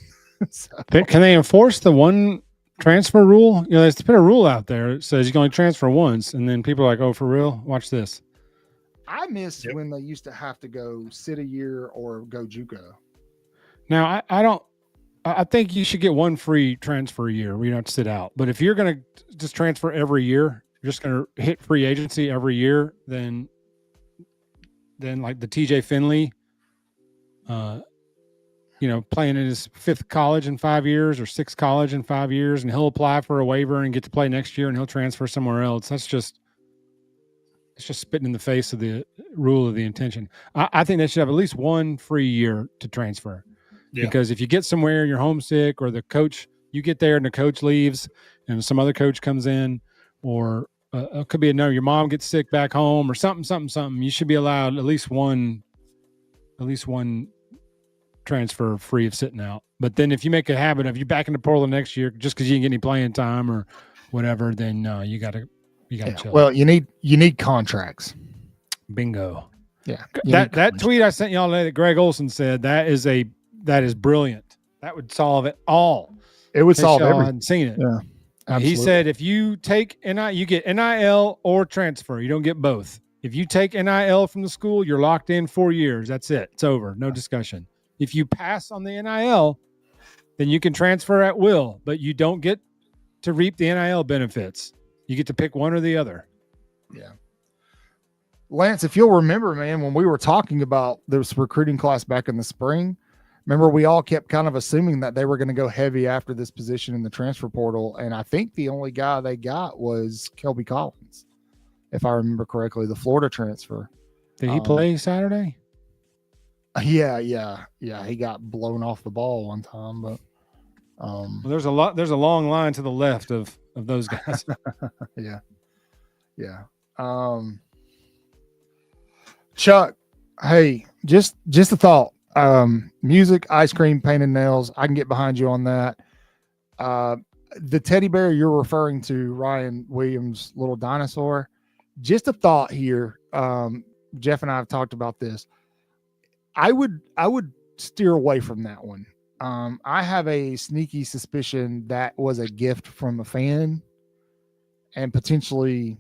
Can they enforce the one transfer rule? There's been a rule out there that says you can only transfer once, and then people are like, oh, for real? Watch this. I miss when they used to have to go sit a year or go JUCO. Now, I think you should get one free transfer a year where you don't have to sit out. But if you're going to just transfer every year, you're just going to hit free agency every year, then like the TJ Finley, playing in his 5th college in 5 years or 6th college in 5 years, and he'll apply for a waiver and get to play next year, and he'll transfer somewhere else. It's just spitting in the face of the rule of the intention. I think they should have at least one free year to transfer. Yeah. Because if you get somewhere, you're homesick, or you get there and the coach leaves and some other coach comes in, or could be your mom gets sick back home or something. You should be allowed at least one transfer free of sitting out. But then if you make a habit of you back in the portal next year just because you didn't get any playing time or whatever, then no, you gotta chill. Well, you need contracts. Bingo. Yeah. That tweet I sent y'all that Greg Olson said that is brilliant. That would solve it all. It would solve everything. everything. Hadn't seen it. Yeah. Absolutely. He said if you take you get NIL or transfer. You don't get both. If you take NIL from the school, you're locked in 4 years. That's it. It's over. No discussion. If you pass on the NIL, then you can transfer at will, but you don't get to reap the NIL benefits. You get to pick one or the other. Yeah. Lance, if you'll remember, man, when we were talking about this recruiting class back in the spring, remember we all kept kind of assuming that they were going to go heavy after this position in the transfer portal. And I think the only guy they got was Kelby Collins, if I remember correctly, the Florida transfer. Did he play Saturday? Yeah. He got blown off the ball one time, but well, there's a long line to the left of those guys. Yeah. Chuck, hey, just a thought. Music, ice cream, painted nails. I can get behind you on that. The teddy bear you're referring to, Ryan Williams' little dinosaur. Just a thought here. Jeff and I have talked about this. I would steer away from that one. I have a sneaky suspicion that was a gift from a fan, and potentially,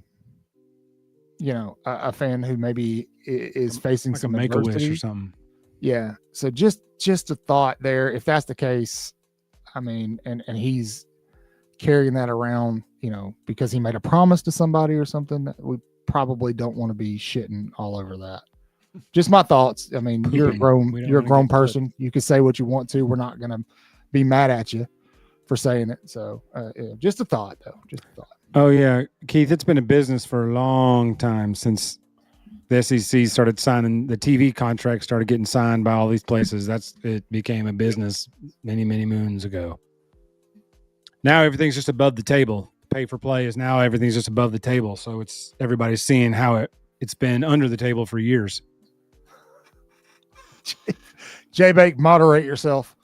a fan who maybe is facing like some a Make-A-Wish adversity or something. Yeah. So just a thought there. If that's the case, I mean, and he's carrying that around, because he made a promise to somebody or something, we probably don't want to be shitting all over that. Just my thoughts. I mean, you're a grown person. You can say what you want to. We're not going to be mad at you for saying it. So just a thought, though. Just a thought. Oh, yeah. Keith, it's been a business for a long time since the SEC started signing the TV contracts, started getting signed by all these places. It became a business many, many moons ago. Now everything's just above the table. Pay for play is now everything's just above the table. So everybody's seeing how it's been under the table for years. J-Bake, moderate yourself.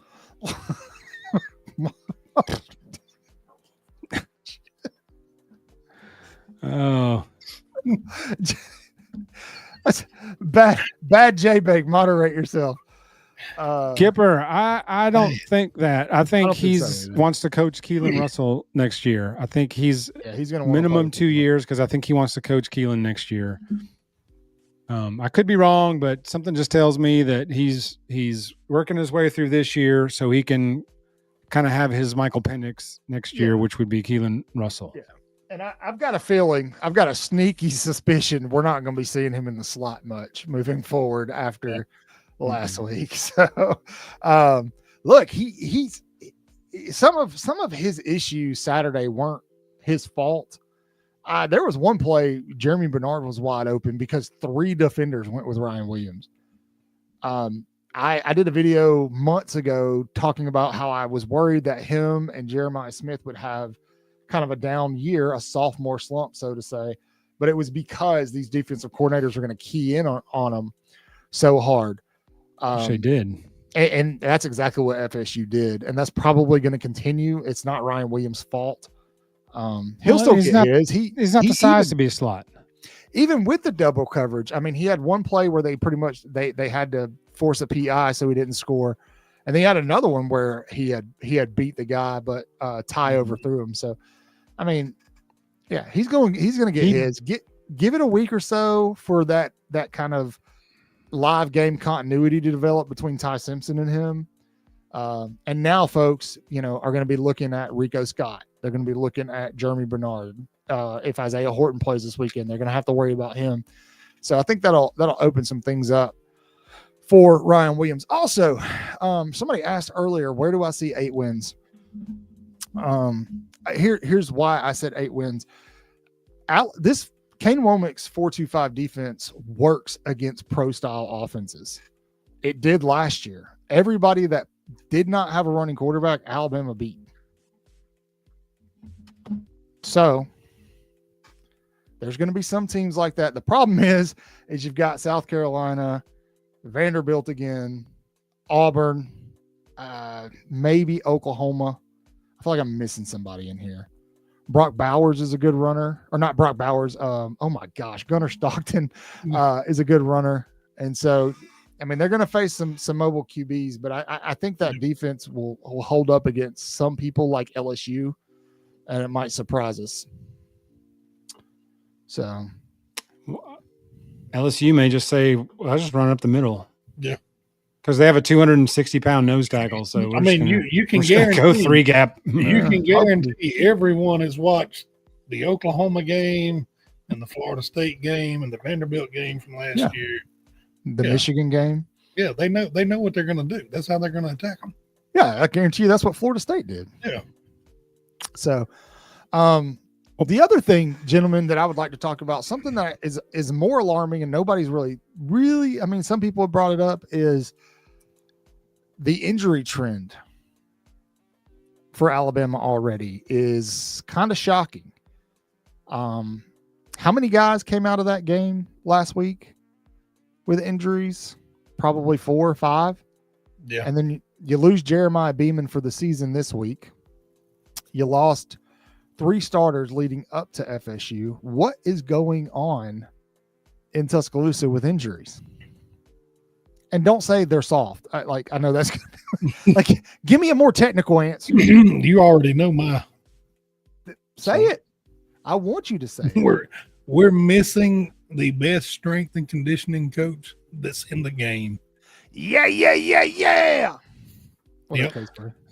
Oh. Bad J-Bake, moderate yourself. Kipper, I don't think that. I think so wants to coach Keelan Russell next year. I think he's going to minimum 2 years because I think he wants to coach Keelan next year. I could be wrong, but something just tells me that he's working his way through this year so he can kind of have his Michael Penix next year, which would be Keelan Russell. Yeah. And I've got a sneaky suspicion we're not going to be seeing him in the slot much moving forward after last week. So, look, he's some of his issues Saturday weren't his fault. There was one play, Jeremy Bernard was wide open because 3 defenders went with Ryan Williams. I did a video months ago talking about how I was worried that him and Jeremiah Smith would have kind of a down year, a sophomore slump, so to say. But it was because these defensive coordinators are going to key in on them so hard. They did. And that's exactly what FSU did. And that's probably going to continue. It's not Ryan Williams' fault. He'll still get his. He's not the size to be a slot. Even with the double coverage, I mean, he had one play where they pretty much they had to force a PI so he didn't score, and they had another one where he had beat the guy, but Ty overthrew him. So, I mean, yeah, he's going to get his. Give it a week or so for that kind of live game continuity to develop between Ty Simpson and him. And now folks, are going to be looking at Rico Scott. They're going to be looking at Jeremy Bernard. If Isaiah Horton plays this weekend, they're going to have to worry about him. So I think that'll open some things up for Ryan Williams. Also, somebody asked earlier, where do I see 8 wins? Here's why I said 8 wins. This Kane Womack's 4-2-5 defense works against pro-style offenses. It did last year. Everybody that did not have a running quarterback, Alabama beat. So There's going to be some teams like that. The problem is you've got South Carolina, Vanderbilt again, Auburn, maybe Oklahoma. I feel like I'm missing somebody in here. Brock Bowers is a good runner, or not Brock Bowers. Oh my gosh, Gunnar Stockton is a good runner, and so I mean they're going to face some mobile QBs, but I think that defense will hold up against some people like LSU, and it might surprise us. So LSU may just say, "I'll just run up the middle." Yeah. Because they have a 260-pound nose tackle, so I mean, you can guarantee go 3 gap. You can guarantee everyone has watched the Oklahoma game and the Florida State game and the Vanderbilt game from last year. The Michigan game. Yeah, they know what they're going to do. That's how they're going to attack them. Yeah, I guarantee you that's what Florida State did. Yeah. So, the other thing, gentlemen, that I would like to talk about, something that is more alarming and nobody's really, I mean, some people have brought it up, is the injury trend for Alabama already is kind of shocking. How many guys came out of that game last week with injuries? Probably 4 or 5. Yeah. And then you lose Jeremiah Beeman for the season this week. You lost 3 starters leading up to FSU. What is going on in Tuscaloosa with injuries? And don't say they're soft. I know that's like, give me a more technical answer. You already know my. Say it. I want you to say it. We're missing the best strength and conditioning coach that's in the game. Yeah. Yep.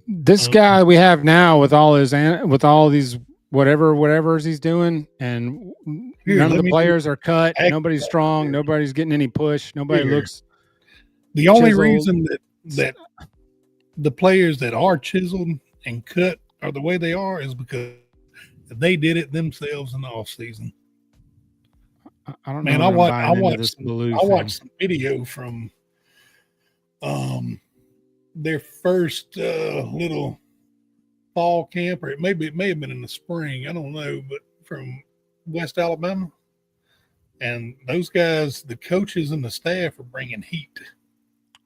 This guy we have now with all these whatever's he's doing, and none of the players are cut. Nobody's strong. Nobody's getting any push. Nobody looks. The only reason that the players that are chiseled and cut are the way they are is because they did it themselves in the off season. I don't know. Man, I watched some video from their first little fall camp, or it may have been in the spring. I don't know, but from West Alabama, and those guys, the coaches and the staff are bringing heat.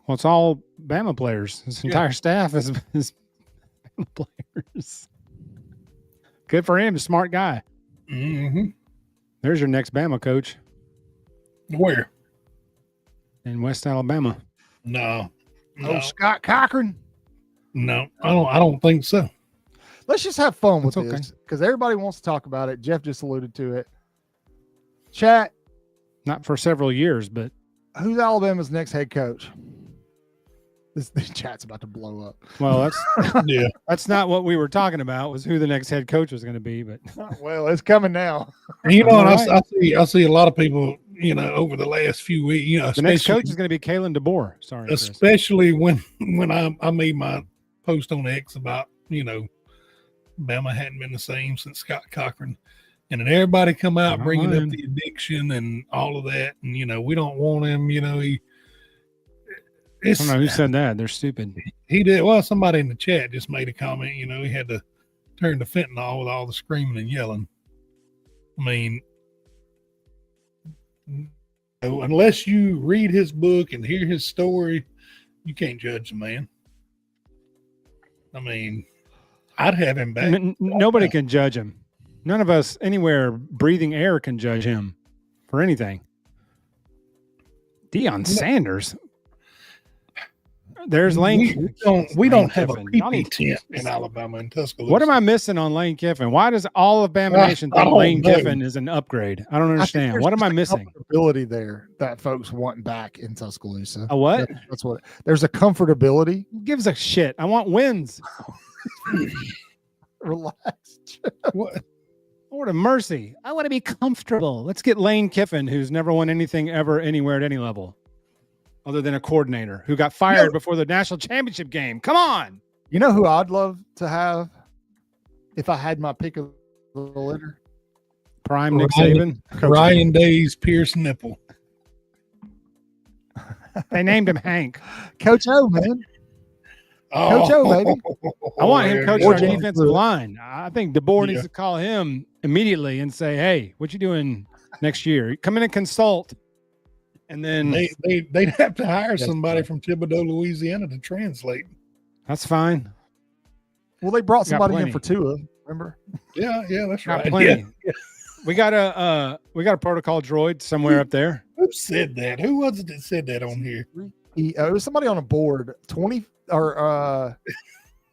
Well, it's all Bama players. His entire staff is Bama players. Good for him. Smart guy. Mm-hmm. There's your next Bama coach. Where? In West Alabama. No. Oh, Scott Cochran? No, I don't think so. Let's just have fun with this, because everybody wants to talk about it. Jeff just alluded to it. Chat. Not for several years, but who's Alabama's next head coach? This chat's about to blow up. Well, that's not what we were talking about, was who the next head coach was going to be. But well, it's coming now. You know, I see a lot of people, you know, over the last few weeks, you know, the next coach is going to be Kalen DeBoer. Sorry, especially when I made my post on X about, you know, Bama hadn't been the same since Scott Cochran, and then everybody come out bringing up the addiction and all of that, and you know, we don't want him. You know, I don't know who said that. They're stupid. He did. Well, somebody in the chat just made a comment. You know, he had to turn to fentanyl with all the screaming and yelling. I mean, unless you read his book and hear his story, you can't judge the man. I mean, I'd have him back. Nobody can judge him. None of us anywhere breathing air can judge him for anything. Deion Sanders. There's Lane. We don't have a PP tent in Alabama and Tuscaloosa. What am I missing on Lane Kiffin? Why does all of Bama Nation think Lane Kiffin is an upgrade? I don't understand. What am I missing? Comfortability there that folks want back in Tuscaloosa. A what? That's what. There's a comfortability. Who gives a shit? I want wins. Relax. What? Lord of mercy. I want to be comfortable. Let's get Lane Kiffin, who's never won anything ever anywhere at any level, other than a coordinator who got fired before the national championship game. Come on. You know who I'd love to have if I had my pick of the litter? Prime Nick Saban. Ryan Day's Pierce Nipple. They named him Hank. Coach O, man. Coach O, baby. I want him coaching our defensive line. I think DeBoer needs to call him immediately and say, hey, what you doing next year. Come in and consult, and then they'd have to hire somebody from Thibodaux, Louisiana, to translate. That's fine. Well, they brought somebody in plenty. for Tua. Remember? Yeah, that's Got right. plenty. Yeah. We got a protocol droid somewhere up there. Who said that? Who was it that said that on here? It was somebody on a board 20 or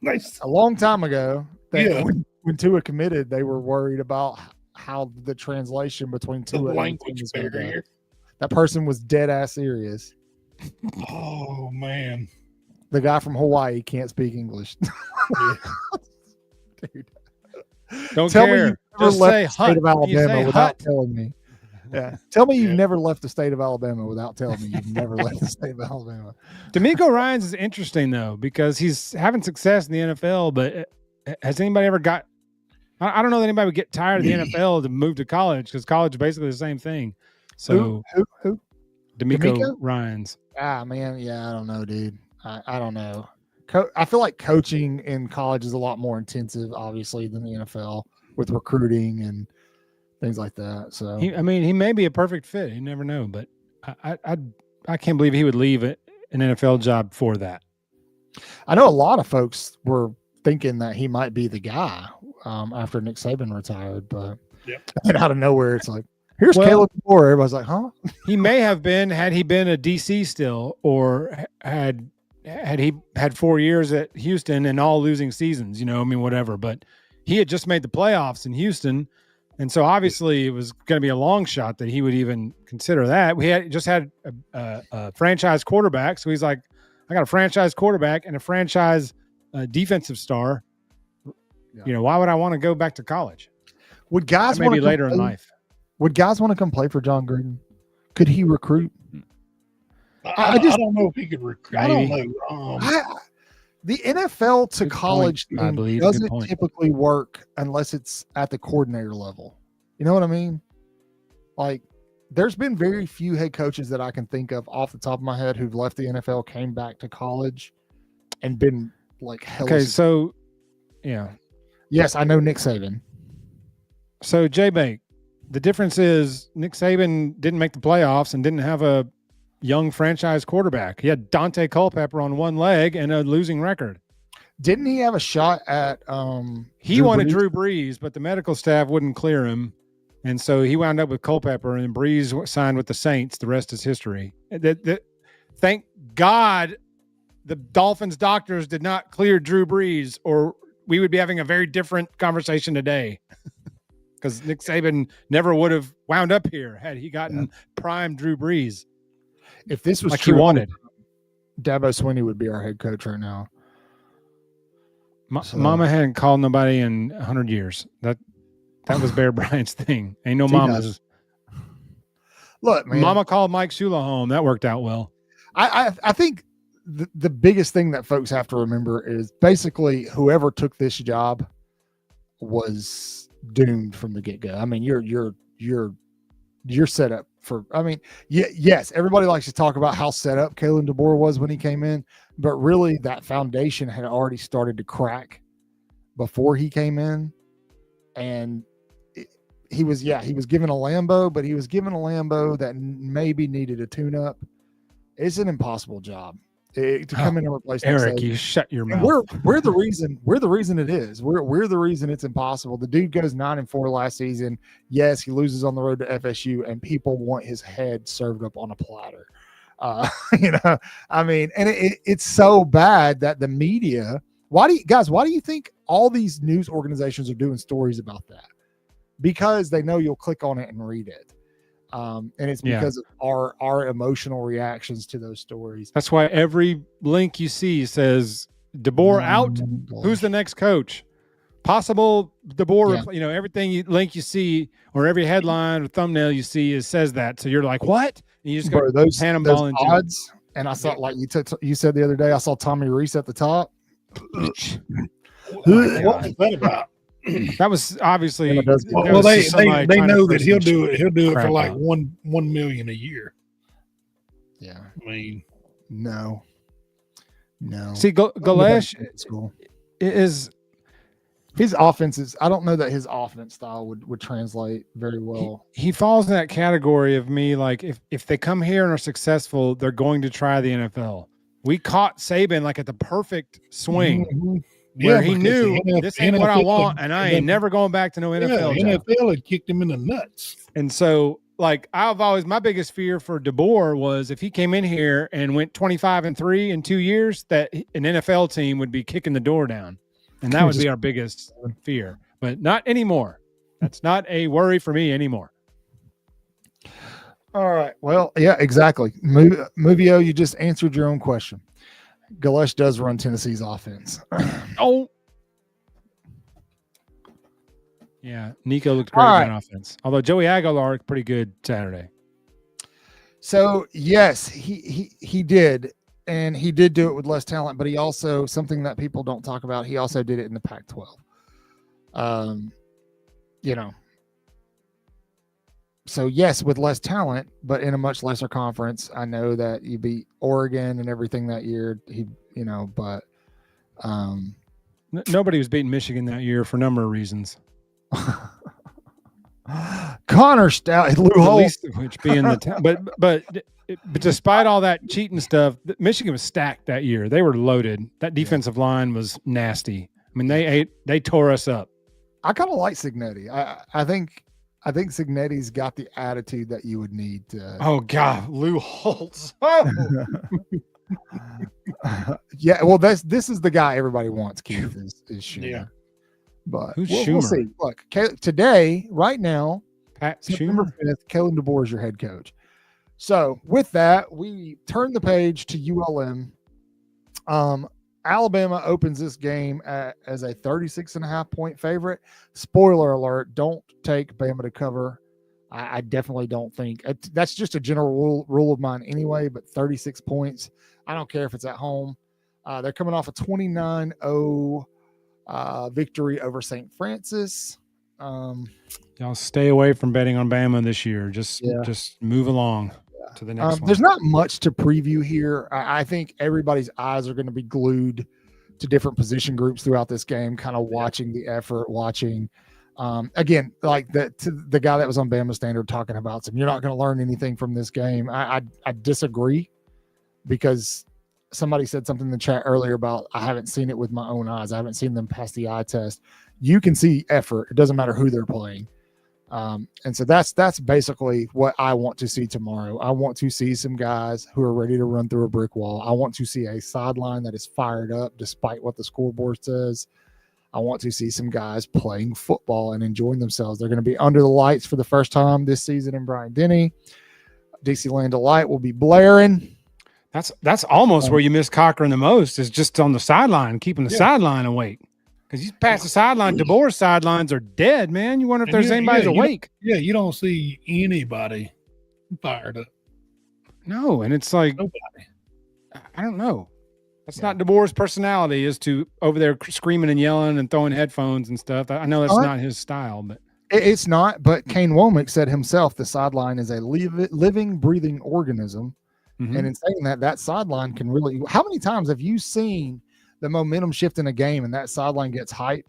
Nice. a long time ago. Yeah. When Tua committed, they were worried about how the translation between The Tua and language was gonna go. barrier. That person was dead ass serious. Oh man. The guy from Hawaii can't speak English. Dude. Don't Tell care. me you've never Just left say the state hut. of You Alabama say without hut. telling me. Yeah. Tell me you've Yeah. never left the state of Alabama without telling me you've never left the state of Alabama. D'Amico Ryans is interesting though because he's having success in the NFL, but has anybody ever got? I don't know that anybody would get tired of the NFL to move to college because college is basically the same thing. So Who? D'Amico Ryans. Ah, man. Yeah, I don't know, dude. I don't know. I feel like coaching in college is a lot more intensive, obviously, than the NFL with recruiting and things like that. So, He may be a perfect fit. You never know, but I can't believe he would leave an NFL job for that. I know a lot of folks were thinking that he might be the guy after Nick Saban retired, but and out of nowhere, it's like, here's Kalen DeBoer. Everybody's like, huh? He may have been had he been a DC still, or had he had 4 years at Houston and all losing seasons. Whatever. But he had just made the playoffs in Houston. And so obviously it was going to be a long shot that he would even consider that. We had just had a franchise quarterback. So he's like, I got a franchise quarterback and a franchise defensive star. Yeah. Why would I want to go back to college? Would guys maybe later in life? Would guys want to come play for John Gruden? Could he recruit? I don't know if he could recruit. I don't know. The NFL to Good college point, I thing believe. doesn't Good point. typically work unless it's at the coordinator level. You know what I mean? Like, there's been very few head coaches that I can think of off the top of my head who've left the NFL, came back to college, and been like hell. Okay, so yeah. Yes, I know Nick Saban. So J-Bank, the difference is Nick Saban didn't make the playoffs and didn't have a young franchise quarterback. He had Dante Culpepper on one leg and a losing record. Didn't he have a shot at He wanted Drew Brees, but the medical staff wouldn't clear him. And so he wound up with Culpepper, and Brees signed with the Saints. The rest is history. Thank God the Dolphins doctors did not clear Drew Brees, or we would be having a very different conversation today. Because Nick Saban never would have wound up here had he gotten prime Drew Brees. If this was like true, he wanted. Dabo Swinney would be our head coach right now. Mama hadn't called nobody in 100 years. That was Bear Bryant's thing. Ain't no mamas. Look, man. Mama called Mike Shula home. That worked out well. I think the biggest thing that folks have to remember is basically whoever took this job was doomed from the get-go. I mean, you're set up for, yes, everybody likes to talk about how set up Kalen DeBoer was when he came in, but really that foundation had already started to crack before he came in. And he was given a Lambo, but he was given a Lambo that maybe needed a tune-up. It's an impossible job to come in and replace Eric. You shut your mouth. We're the reason it is. We're the reason it's impossible. The dude goes 9-4 last season. Yes, he loses on the road to FSU, and people want his head served up on a platter. And it's so bad that the media. Why do you think all these news organizations are doing stories about that? Because they know you'll click on it and read it. And it's because of our emotional reactions to those stories. That's why every link you see says DeBoer out. Who's the next coach? Possible DeBoer. Yeah. Everything link you see or every headline or thumbnail you see says that. So you're like, what? And you just go those cannonball into odds. And I saw, like you said the other day, I saw Tommy Reese at the top. What was that about? That was obviously. They know that he'll do it. He'll do it for like $1 million a year. Yeah, I mean, no. See, Galesh is his offense is. I don't know that his offense style would translate very well. He falls in that category of me. Like if they come here and are successful, they're going to try the NFL. We caught Saban like at the perfect swing. Mm-hmm. Where he knew this ain't what I want, and I ain't never going back to no NFL. Yeah, NFL had kicked him in the nuts. And so, like, my biggest fear for DeBoer was if he came in here and went 25-3 in 2 years, that an NFL team would be kicking the door down. And that would be our biggest fear. But not anymore. That's not a worry for me anymore. All right. Well, yeah, exactly. Movio, you just answered your own question. Galesh does run Tennessee's offense. Oh. Yeah, Nico looked great on offense. Although Joey Aguilar looked pretty good Saturday. So, yes, he did. And he did do it with less talent, but he also, something that people don't talk about, he also did it in the Pac-12. You know. So, yes, with less talent, but in a much lesser conference. I know that you beat Oregon and everything that year. But nobody was beating Michigan that year for a number of reasons. Connor Stout, Lou Holtz, which being the but despite all that cheating stuff, Michigan was stacked that year. They were loaded. That defensive line was nasty. I mean, they tore us up. I kind of like Cignetti. I think Cignetti's got the attitude that you would need to. Oh God, Lou Holtz. Oh. Yeah, well, this is the guy everybody wants. Keith is Schumer. Yeah, but we'll see. Look, today, right now, September 5th, Kalen DeBoer is your head coach. So with that, we turn the page to ULM. Alabama opens this game as a 36.5-point favorite. Spoiler alert, don't take Bama to cover. I definitely don't think. That's just a general rule of mine anyway, but 36 points. I don't care if it's at home. They're coming off a 29-0 victory over St. Francis. Y'all stay away from betting on Bama this year. Just move along to the next one. There's not much to preview here. I think everybody's eyes are going to be glued to different position groups throughout this game, kind of watching the effort, watching again, like the guy that was on Bama Standard talking about you're not going to learn anything from this game. I disagree, because somebody said something in the chat earlier about I haven't seen it with my own eyes. I haven't seen them pass the eye test. You can see effort. It doesn't matter who they're playing. And so that's basically what I want to see tomorrow. I want to see some guys who are ready to run through a brick wall. I want to see a sideline that is fired up despite what the scoreboard says. I want to see some guys playing football and enjoying themselves. They're going to be under the lights for the first time this season in Bryant-Denny. Dixieland Delight will be blaring. That's almost where you miss Cochran the most, is just on the sideline, keeping the sideline awake. Because you pass the sideline, DeBoer's sidelines are dead, man. You wonder if there's anybody's awake. You don't see anybody fired up. No, and it's like, nobody. I don't know. That's not DeBoer's personality, is to over there screaming and yelling and throwing headphones and stuff. I know that's not his style, but it's not. But Kane Womack said himself, the sideline is a living, breathing organism. Mm-hmm. And in saying that sideline can really, how many times have you seen the momentum shift in a game and that sideline gets hype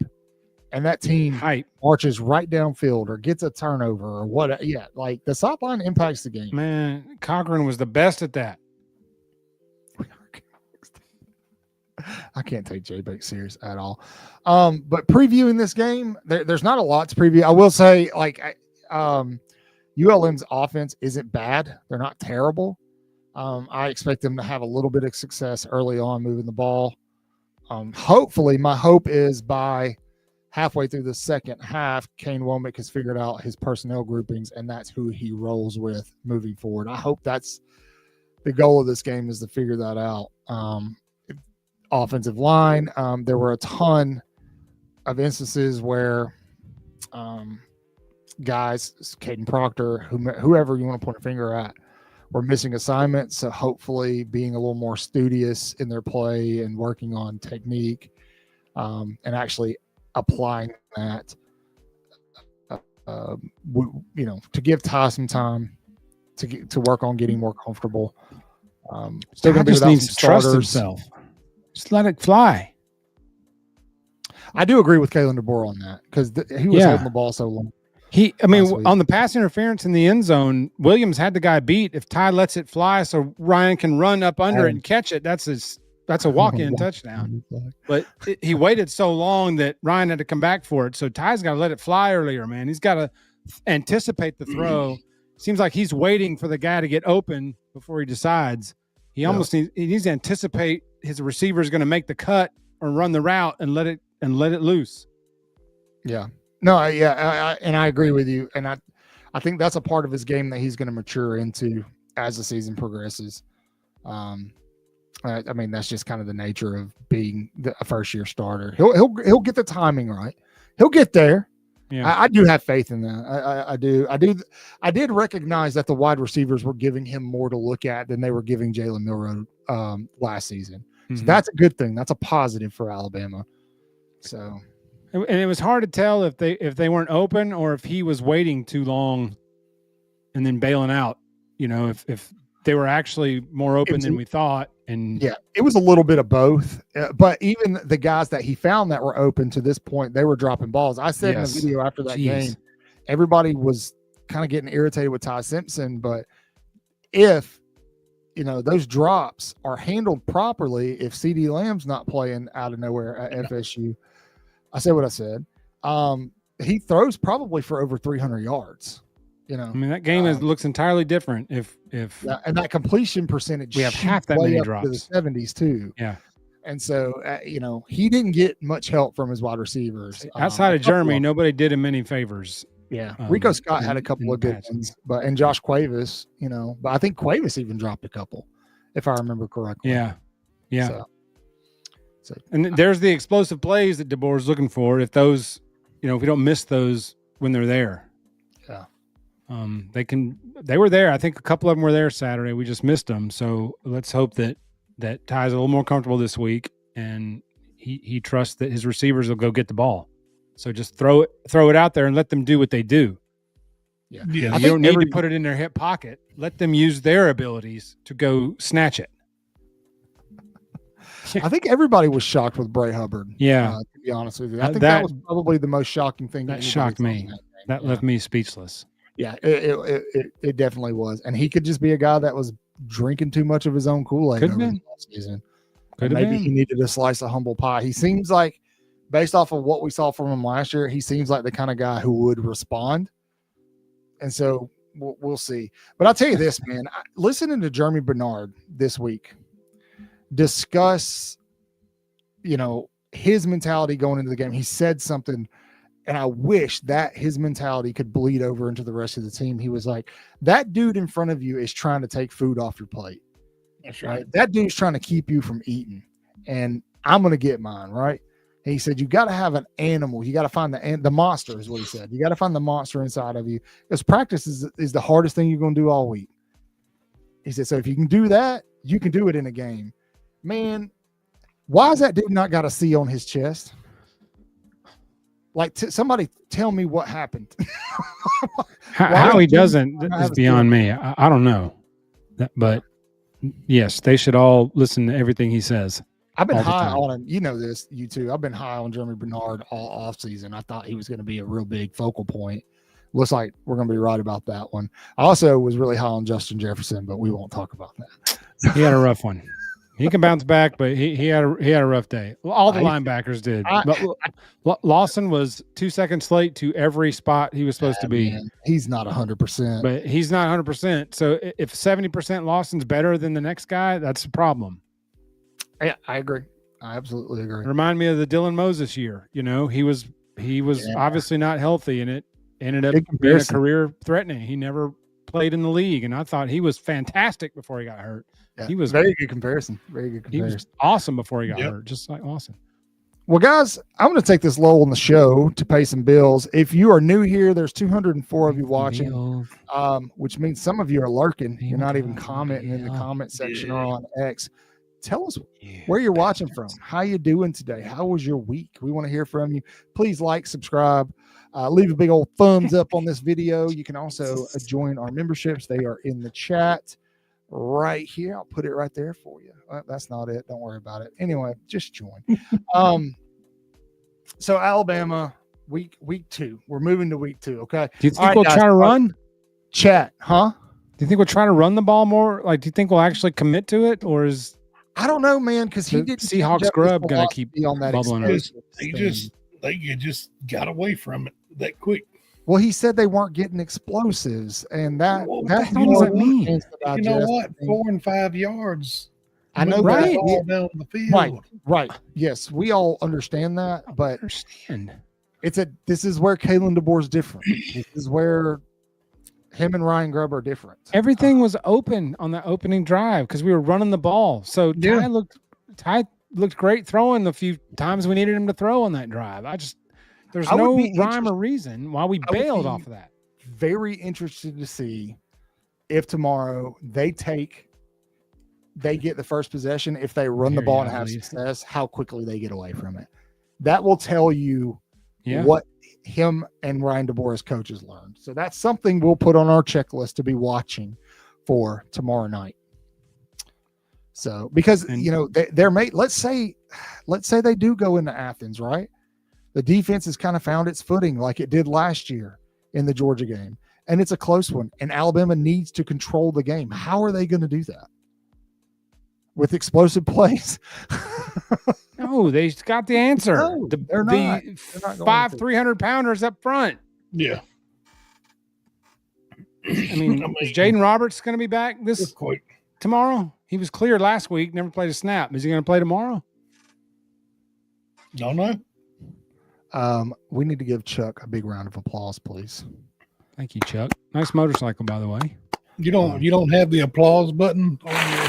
and that team marches right downfield or gets a turnover or what? Yeah. Like the sideline impacts the game. Man, Cochran was the best at that. I can't take J-Bake serious at all. But previewing this game, there's not a lot to preview. I will say, ULM's offense isn't bad. They're not terrible. I expect them to have a little bit of success early on moving the ball. Hopefully, my hope is by halfway through the second half, Kane Womack has figured out his personnel groupings, and that's who he rolls with moving forward. I hope that's the goal of this game, is to figure that out. Offensive line, there were a ton of instances where guys, Caden Proctor, whoever you want to point a finger at, were missing assignments. So hopefully being a little more studious in their play and working on technique and actually applying that, to give Ty some time to work on getting more comfortable. Still going to be without some starters. Trust himself. Just let it fly. I do agree with Kalen DeBoer on that because he was holding the ball so long. On the pass interference in the end zone, Williams had the guy beat. If Ty lets it fly so Ryan can run up under it and catch it, that's a walk-in touchdown. But he waited so long that Ryan had to come back for it. So Ty's got to let it fly earlier, man. He's got to anticipate the throw. Seems like he's waiting for the guy to get open before he decides. He needs to anticipate his receiver is going to make the cut or run the route and let it loose. Yeah. No, and I agree with you. And I think that's a part of his game that he's going to mature into as the season progresses. I mean, that's just kind of the nature of being a first-year starter. He'll get the timing right. He'll get there. Yeah. I do have faith in that. I do. I did recognize that the wide receivers were giving him more to look at than they were giving Jalen Milroe last season. Mm-hmm. So that's a good thing. That's a positive for Alabama. So, and it was hard to tell if they weren't open or if he was waiting too long and then bailing out. You know, if they were actually more open than we thought. And yeah, it was a little bit of both. But even the guys that he found that were open to this point, they were dropping balls. I said in the video after that game, everybody was kind of getting irritated with Ty Simpson. But if, you know, those drops are handled properly, if CD Lamb's not playing out of nowhere at FSU, I said what I said. He throws probably for over 300 yards. You know, I mean, that game looks entirely different if and that completion percentage, we have half that many drops to the 70s too. Yeah. And so, you know, he didn't get much help from his wide receivers. Outside of Jeremy, nobody did him any favors. Yeah. Rico Scott had a couple of good ones, and Josh Cuevas, you know, but I think Cuevas even dropped a couple, if I remember correctly. Yeah. Yeah. So and there's the explosive plays that DeBoer is looking for. If those, you know, if we don't miss those when they're there. Yeah. They were there. I think a couple of them were there Saturday. We just missed them. So let's hope that Ty's a little more comfortable this week and he trusts that his receivers will go get the ball. So just throw it out there and let them do what they do. Yeah. You don't need to put it in their hip pocket. Let them use their abilities to go snatch it. I think everybody was shocked with Bray Hubbard. Yeah. To be honest with you. I think that was probably the most shocking thing. That shocked me. That left me speechless. Yeah, it definitely was. And he could just be a guy that was drinking too much of his own Kool-Aid over the season. Maybe he needed a slice of humble pie. He seems like, based off of what we saw from him last year, he seems like the kind of guy who would respond. And so we'll see. But I'll tell you this, man. Listening to Jeremy Bernard this week discuss, you know, his mentality going into the game, he said something, and I wish that his mentality could bleed over into the rest of the team. He was like, that dude in front of you is trying to take food off your plate. That's right. That dude's trying to keep you from eating, and I'm going to get mine, right? And he said, you got to have an animal. You got to find the monster is what he said. You got to find the monster inside of you, because practice is the hardest thing you're going to do all week. He said, so if you can do that, you can do it in a game. Man, why has that dude not got a C on his chest? Like, somebody tell me what happened. How he doesn't is beyond me. I don't know. But yes, they should all listen to everything he says. I've been high on him. You know this, you too. I've been high on Jeremy Bernard all off season. I thought he was going to be a real big focal point. Looks like we're going to be right about that one. I also was really high on Justin Jefferson, but we won't talk about that. He had a rough one. He can bounce back, but he had a rough day. All the linebackers did. But Lawson was 2 seconds late to every spot he was supposed to be. Man, he's not 100%. But he's not 100%. So if 70% Lawson's better than the next guy, that's a problem. Yeah, I agree. I absolutely agree. Remind me of the Dylan Moses year. You know, he was obviously not healthy, and it ended up being a career threatening. He never played in the league, and I thought he was fantastic before he got hurt. Yeah, he was very good comparison. Very good comparison. He was awesome before he got hurt, just like Lawson. Well, guys, I'm going to take this lull in the show to pay some bills. If you are new here, there's 204 of you watching, which means some of you are lurking. You're not even commenting in the comment section or on X. Tell us where you're watching from. How you doing today? How was your week? We want to hear from you. Please like, subscribe, leave a big old thumbs up on this video. You can also join our memberships. They are in the chat right here. I'll put it right there for you. That's not it. Don't worry about it. Anyway, just join. So Alabama, week 2. We're moving to week 2. Okay. Do you think All right, we'll guys, try to run? Chat, huh? Do you think we'll try to run the ball more? Like, do you think we'll actually commit to it, or is I don't know, man, because he the didn't Seahawks change up his grub gonna keep philosophy on that bubbling up? explosive They just got away from it that quick. Well, he said they weren't getting explosives, and that's what the hell does more that mean? chance to You know digest, what? I think. 4 and 5 yards. I know Move that. the ball Yeah, down the field. right. Yes, we all understand that, I but understand. this is where Kalen DeBoer's different. This is where him and Ryan Grubb are different. Everything was open on that opening drive because we were running the ball. So Yeah. Ty looked great throwing the few times we needed him to throw on that drive. There's I would no be rhyme or reason why we I would bailed be off of that. Very interested to see if tomorrow they get the first possession, if they run the Very ball and have ugly. success, how quickly they get away from it. That will tell you Yeah. what him and Ryan DeBoer as coaches learned. So that's something we'll put on our checklist to be watching for tomorrow night. So because they're made. Let's say they do go into Athens, right? The defense has kind of found its footing like it did last year in the Georgia game, and it's a close one. And Alabama needs to control the game. How are they going to do that? With explosive plays? No, they got the answer. No, they're not. They're not going 5 to. 300-pounders up front. Yeah. I mean, is Jaden Roberts going to be back Just quick. tomorrow? He was clear last week, never played a snap. Is he going to play tomorrow? Don't know. We need to give Chuck a big round of applause, please. Thank you, Chuck. Nice motorcycle, by the way. You don't have the applause button on your.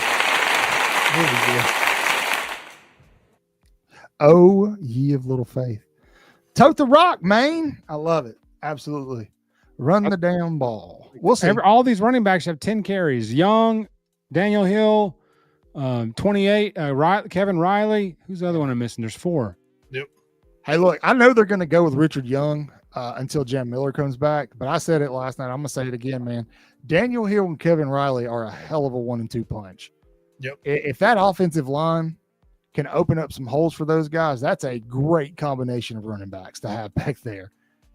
There we go. Oh, ye of little faith. Tote the rock, man. I love it. Absolutely. Run the damn ball. We'll see. All these running backs have 10 carries. Young, Daniel Hill, 28, Kevin Riley. Who's the other one I'm missing? There's 4. Yep. Hey, look, I know they're going to go with Richard Young until Jam Miller comes back, but I said it last night. I'm going to say it again, man. Daniel Hill and Kevin Riley are a hell of a 1-2 punch. Yep. If that offensive line can open up some holes for those guys, that's a great combination of running backs to have back there.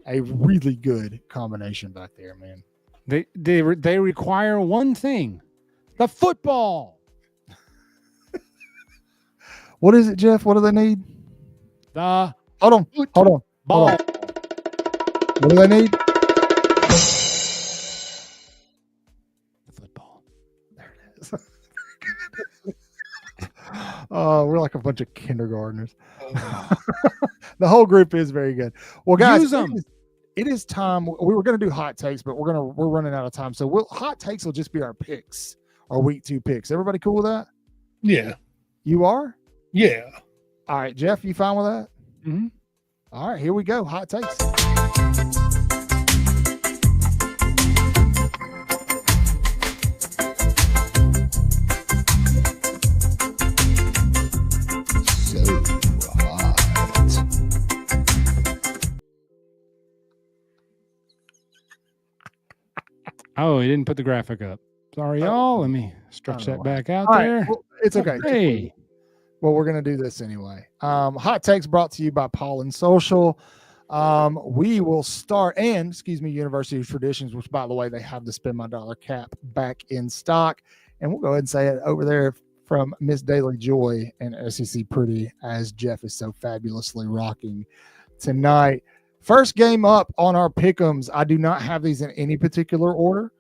A really good combination back there, man. They require one thing: the football. What is it, Jeff? What do they need? The Hold on. ball. What do they need? The football. There it is. Oh, we're like a bunch of kindergartners. The whole group is very good. Well, guys, Use them. It is time. We were going to do hot takes, but we're running out of time. So hot takes will just be our picks, our week 2 picks. Everybody cool with that? Yeah. You are? Yeah. All right, Jeff, you fine with that? Mm-hmm. All right, here we go. Hot takes. So hot. Oh, he didn't put the graphic up. Sorry, y'all. Let me stretch that back out All right, there. well, it's okay. Hey. Well, we're going to do this anyway. Hot takes brought to you by Paul and Social. We will start, and University of Traditions, which, by the way, they have the Spend My Dollar cap back in stock. And we'll go ahead and say it over there from Miss Daily Joy and SEC Pretty, as Jeff is so fabulously rocking tonight. First game up on our pick'ems. I do not have these in any particular order.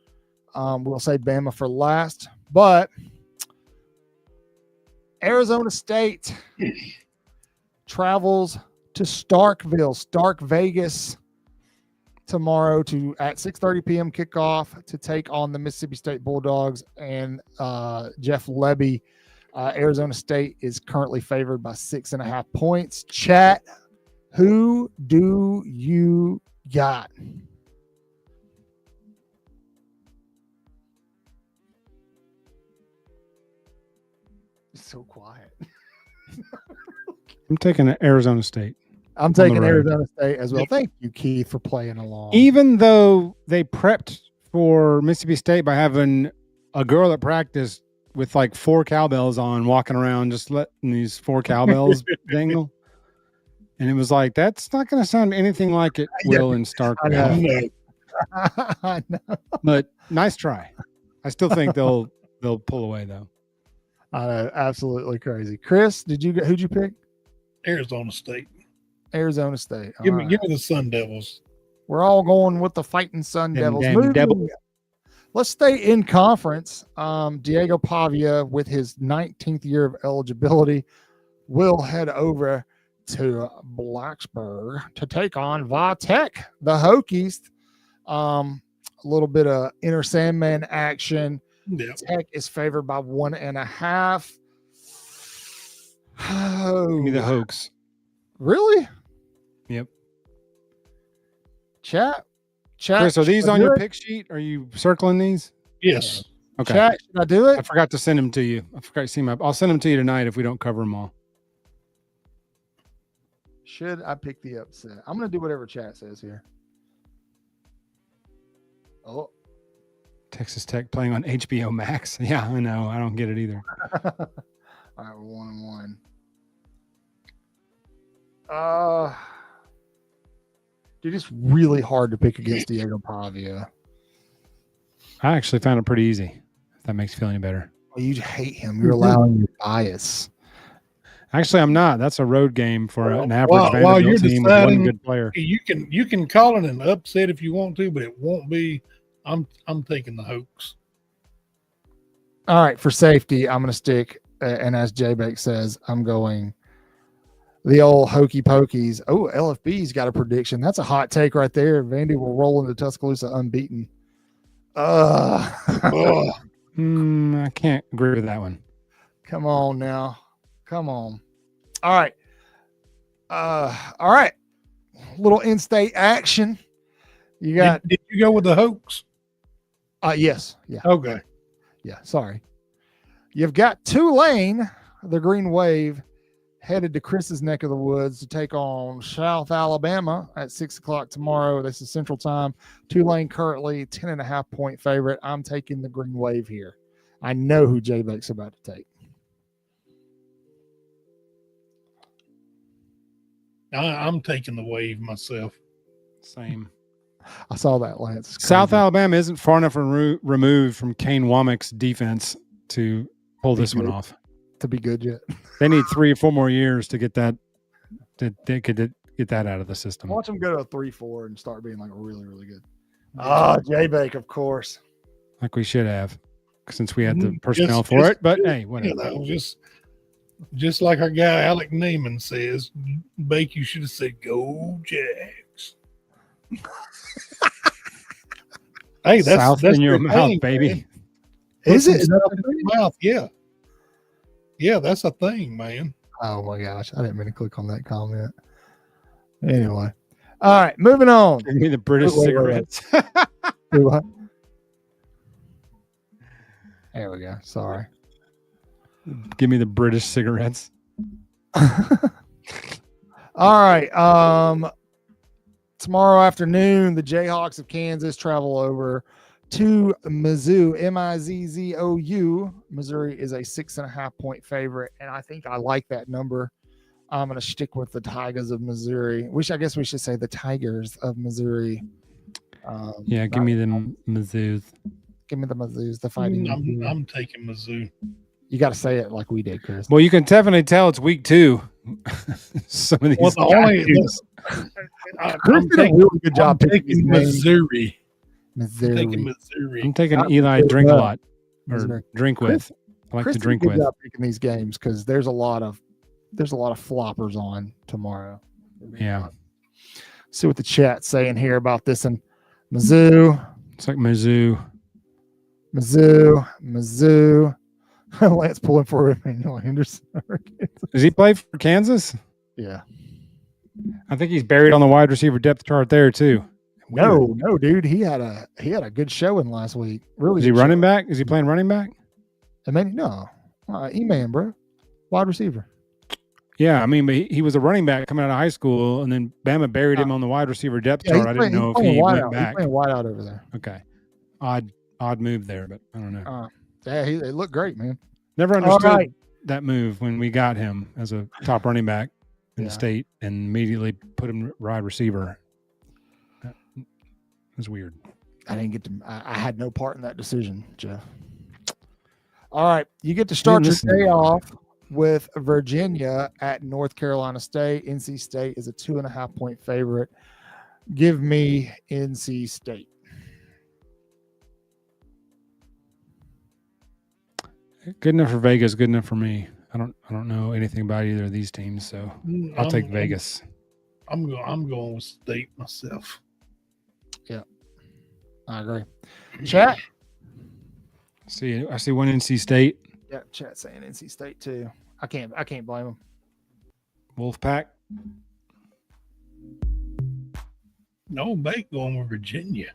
We'll say Bama for last, but Arizona State travels to Stark Vegas tomorrow at 6:30 p.m. kickoff to take on the Mississippi State Bulldogs and Jeff Lebby. Arizona State is currently favored by 6.5 points. Chat, who do you got? So quiet. I'm taking Arizona State. I'm taking Arizona State as well. Thank you, Keith, for playing along. Even though they prepped for Mississippi State by having a girl at practice with like 4 cowbells on, walking around just letting these 4 cowbells dangle. And it was like, that's not going to sound anything like it will in StarCraft. No. I know. But nice try. I still think they'll pull away though. Absolutely crazy. Chris, who'd you pick? Arizona State. Arizona State. Give me the Sun Devils. We're all going with the Fighting Sun Devils. Devils. Let's stay in conference. Diego Pavia, with his 19th year of eligibility, will head over to Blacksburg to take on Vitek, the Hokies. A little bit of inner Sandman action. Yeah. Tech is favored by 1.5. Give me the Hoax. Really? Yep. Chat. Chris, are these on your pick sheet? Are you circling these? Yes. Okay. Chat, should I do it? I forgot to send them to you. I forgot to see I'll send them to you tonight if we don't cover them all. Should I pick the upset? I'm going to do whatever chat says here. Oh. Texas Tech playing on HBO Max. Yeah, I know. I don't get it either. All right, we're 1-1. Dude, it's really hard to pick against Diego Pavia. I actually found it pretty easy, if that makes you feel any better. Well, you hate him. You're allowing your bias. Actually, I'm not. That's a road game for an average while you're Vanderbilt team with one good player. You can call it an upset if you want to, but it won't be. I'm taking the Hoax. All right, for safety, I'm going to stick, and as J-Bake says, I'm going the old hokey pokies. Oh, LFB's got a prediction. That's a hot take right there. Vandy will roll into Tuscaloosa unbeaten. I can't agree with that one. Come on now. Come on. All right. All right. Little in-state action. You got. Did you go with the Hoax? Yes. Yeah. Okay. Yeah. Sorry. You've got Tulane, the Green Wave, headed to Chris's neck of the woods to take on South Alabama at 6:00 tomorrow. This is Central Time. Tulane currently 10.5 point favorite. I'm taking the Green Wave here. I know who J-Bake's about to take. I'm taking the Wave myself. Same. I saw that, Lance. South Alabama isn't far enough removed from Kane Womack's defense to pull this one off. To be good yet. They need 3 or 4 more years to get that get that out of the system. Watch them go to a 3-4 and start being like really, really good. J-Bake, of course. Like we should have, since we had the personnel for it. But hey, whatever. You know, just like our guy Alec Neiman says, Bake, you should have said go Jags. Hey, that's South in your mouth, baby. Man. Is it? Is that in your mouth? Yeah. Yeah, that's a thing, man. Oh my gosh. I didn't mean to click on that comment. Anyway. All right, moving on. Give me the British cigarettes. There we go. Sorry. Give me the British cigarettes. All right. Tomorrow afternoon, the Jayhawks of Kansas travel over to Mizzou, Mizzou. Missouri is a 6.5 point favorite, and I think I like that number. I'm going to stick with the Tigers of Missouri. I guess we should say the Tigers of Missouri. Give me the Mizzous. Give me the Mizzous, the fighting. I'm taking Mizzou. You got to say it like we did, Chris. Well, you can definitely tell it's week 2. Some of these. Chris did a really good job taking Missouri. Missouri. I'm taking Eli Drink a lot or drink with. I like Chris to drink did a good with. job picking these games because there's a lot of floppers on tomorrow. Yeah. See what the chat's saying here about this and Mizzou. It's like Mizzou. Lance pulling for Emmanuel Henderson. Does he play for Kansas? Yeah. I think he's buried on the wide receiver depth chart there too. No, dude. He had a good showing last week. Really? Is he running back? Is he playing running back? No. E-man, bro. Wide receiver. Yeah, I mean, but he was a running back coming out of high school, and then Bama buried him on the wide receiver depth chart. I didn't know if he went back. He's playing wide out over there. Okay. Odd move there, but I don't know. Yeah, it looked great, man. Never understood that move when we got him as a top running back in the state and immediately put him wide receiver. It was weird. I didn't get to. I had no part in that decision, Jeff. All right, you get to start your day off with Virginia at North Carolina State. NC State is a 2.5-point favorite. Give me NC State. Good enough for Vegas. Good enough for me. I don't know anything about either of these teams, so I'll take Vegas. I'm going with State myself. Yeah, I agree. Chat. I see one NC State. Yeah, chat saying NC State too. I can't blame them. Wolfpack. No, Bake going with Virginia.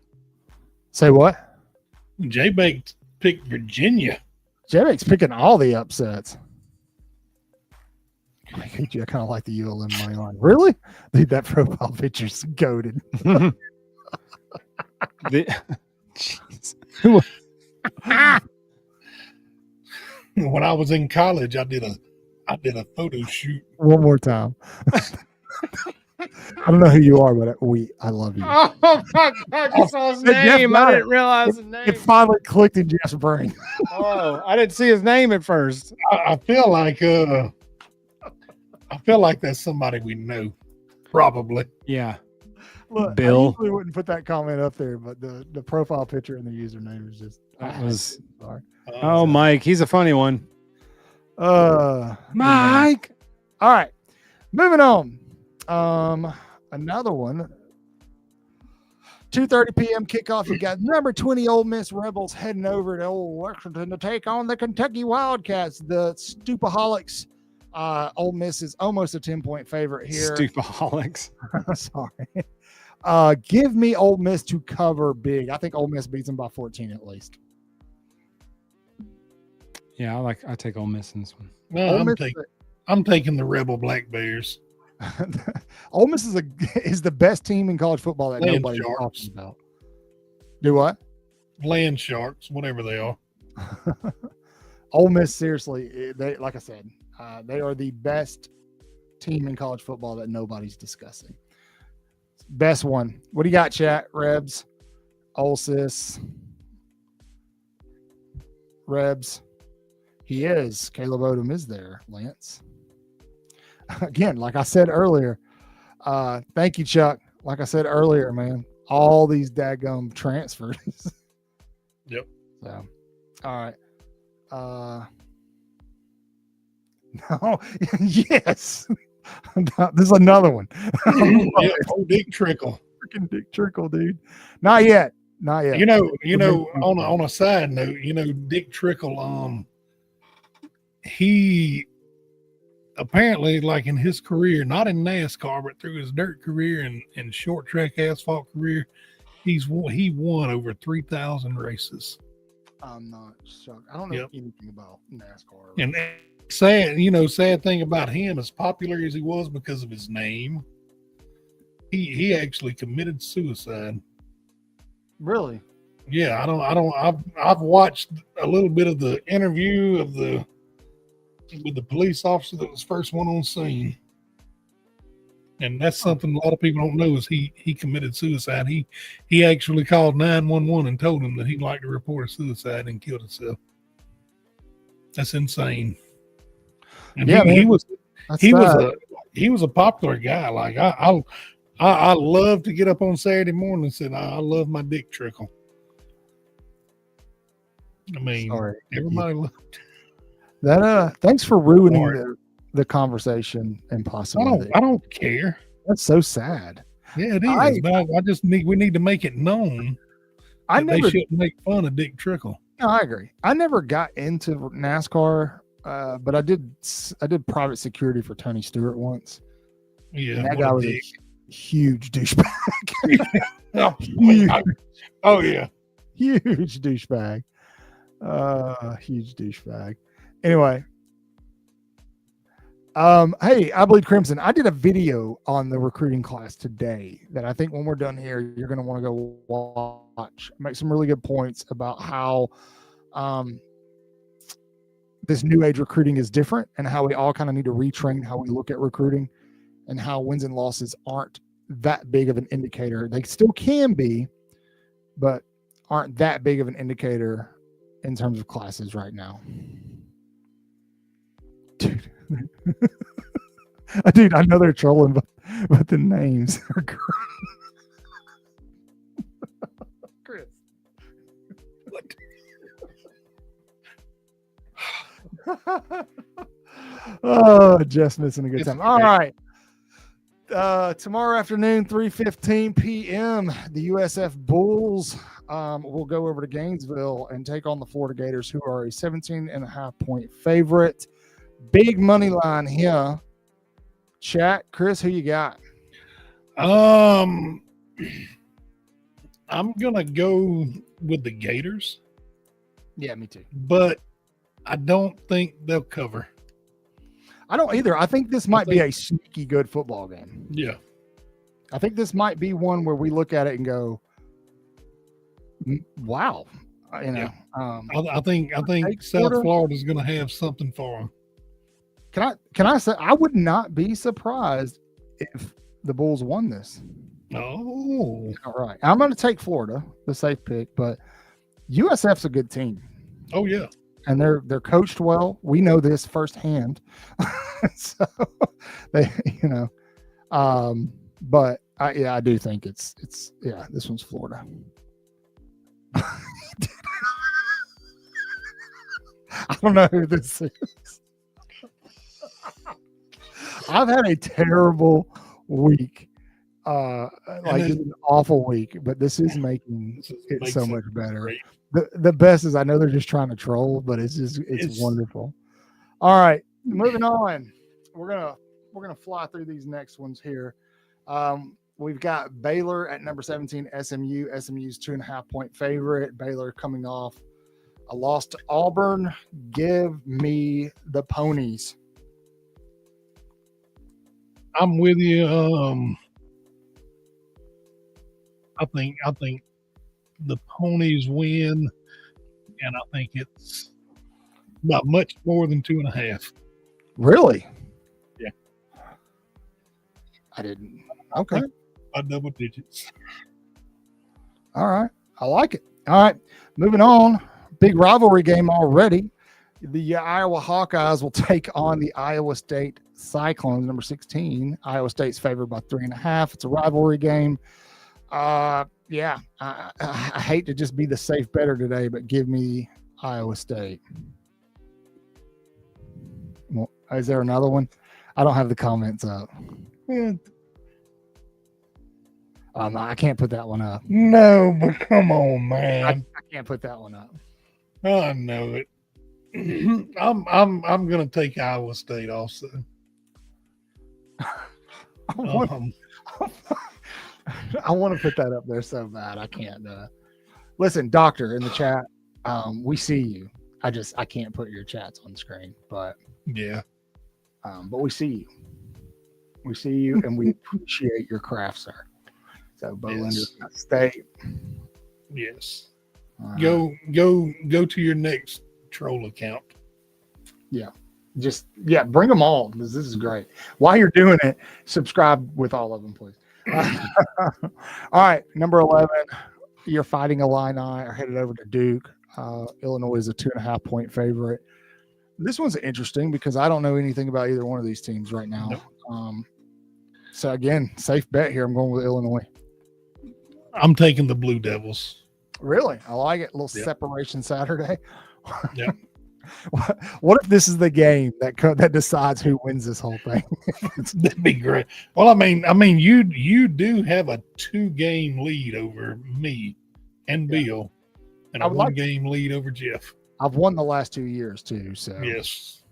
Say what? J Bake picked Virginia. J Bake's picking all the upsets. I kind of like the ULM money line. Really? Dude, that profile picture's goated. Jeez. When I was in college, I did a photo shoot. One more time. I don't know who you are, but I love you. Oh my God! You saw his name. I didn't realize his name. It finally clicked in Jeff's brain. Oh, I didn't see his name at first. I feel like that's somebody we know, probably. Yeah. Look, Bill. I usually wouldn't put that comment up there, but the profile picture and the username is just. Sorry. Oh, Mike, he's a funny one. Mike. All right, moving on. Another one. 2:30 p.m. kickoff. You got number 20 Ole Miss Rebels heading over to Old Lexington to take on the Kentucky Wildcats. The Stupaholics. Ole Miss is almost a 10-point favorite here. Stupaholics. Sorry. Give me Ole Miss to cover big. I think Ole Miss beats them by 14 at least. Yeah, I take Ole Miss in this one. No, I'm taking the Rebel Black Bears. Ole Miss is the best team in college football that Land nobody's Sharks. talking about. Do what? Land Sharks, whatever they are. Ole Miss, seriously, they like I said, they are the best team in college football that nobody's discussing. Best one. What do you got, chat? Rebs, Ole Sis, Rebs. He is. Caleb Odom is there, Lance. Again, like I said earlier, thank you, Chuck. Like I said earlier, man, all these daggum transfers. Yep. So, all right. No, yes. This is another one. Yeah, Dick Trickle. Freaking Dick Trickle, dude. Not yet. You know, on a side note, Dick Trickle, he apparently, like in his career, not in NASCAR, but through his dirt career and short track asphalt career, he won over 3,000 races. I'm not shocked. I don't know anything about NASCAR. And sad thing about him, as popular as he was because of his name, he actually committed suicide. Really? Yeah, I've watched a little bit of the interview with the police officer that was first one on scene. And that's something a lot of people don't know is he committed suicide. He actually called 911 and told them that he'd like to report a suicide and killed himself. That's insane. And yeah, he was a popular guy. Like I love to get up on Saturday morning and say, I love my Dick Trickle. I mean, everybody loved that. Thanks for ruining the conversation and possibly. I don't care. That's so sad. Yeah, it is. But we need to make it known. They shouldn't make fun of Dick Trickle. No, I agree. I never got into NASCAR, but I did private security for Tony Stewart once. Yeah, and that guy was a huge douchebag. Oh yeah, huge douchebag. Huge douchebag. Anyway, hey, I Bleed Crimson. I did a video on the recruiting class today that I think when we're done here, you're going to want to go watch. Make some really good points about how this new age recruiting is different and how we all kind of need to retrain how we look at recruiting. and how wins and losses aren't that big of an indicator. They still can be, but aren't that big of an indicator in terms of classes right now. Dude, dude, I know they're trolling, but the names are great. Chris. Oh, Jeff's missing a good time. All right. Tomorrow afternoon, 3:15 p.m., the USF Bulls will go over to Gainesville and take on the Florida Gators, who are a 17.5-point favorite. Big money line here. Chat, Chris, who you got? I'm gonna go with the Gators. Yeah, me too. But I don't think they'll cover. I don't either. I think this might be a sneaky good football game. Yeah. I think this might be one where we look at it and go, wow. You know, I think South Florida is going to have something for them. Can I say I would not be surprised if the Bulls won this. Oh. All right. I'm going to take Florida, the safe pick, but USF's a good team. Oh yeah. And they're coached well. We know this firsthand. So they, you know, but I do think it's this one's Florida. I don't know who this is. I've had a terrible week. Like it's an awful week, but this is making it so much better. Great. The best is I know they're just trying to troll, but it's wonderful. All right, moving on. We're gonna fly through these next ones here. We've got Baylor at number 17, SMU. SMU's 2.5-point favorite. Baylor coming off a loss to Auburn. Give me the Ponies. I'm with you. I think the Ponies win, and I think it's not much more than 2.5. Really? Yeah. I didn't. Okay. By double digits. All right. I like it. All right. Moving on. Big rivalry game already. The Iowa Hawkeyes will take on the Iowa State Cyclones, number 16. Iowa State's favored by 3.5. It's a rivalry game. Yeah, I hate to just be the safe better today, but give me Iowa State. Well, is there another one? I don't have the comments up. I can't put that one up. No, but come on, man. I can't put that one up. I know it. I'm gonna take Iowa State also. I want to put that up there so bad. I can't. Listen, doctor in the chat, we see you. I can't put your chats on screen, but yeah. But we see you. We see you, and we appreciate your craft, sir. So, Bowlinder State. Yes. Go to your next troll account. Yeah. Bring them all because this is great. While you're doing it, subscribe with all of them, please. All right, number 11. Your Fighting Illini are headed over to Duke. Illinois is a 2.5-point favorite. This one's interesting because I don't know anything about either one of these teams right now. Nope. So again, safe bet here. I'm going with Illinois. I'm taking the Blue Devils. Really? I like it. A little separation Saturday. Yeah. What if this is the game that decides who wins this whole thing? That'd be great. Well, I mean, you do have a 2-game lead over me and Bill, and a 1-game lead over Jeff. I've won the last 2 years too, so yes.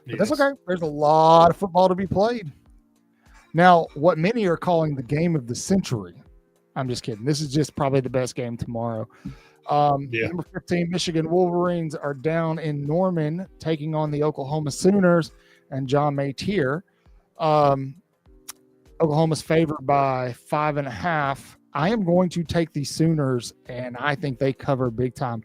But that's okay. There's a lot of football to be played. Now, what many are calling the game of the century. I'm just kidding. This is just probably the best game tomorrow. Number 15, Michigan Wolverines are down in Norman taking on the Oklahoma Sooners and John Maytier. Oklahoma's favored by 5.5. I am going to take the Sooners, and I think they cover big time.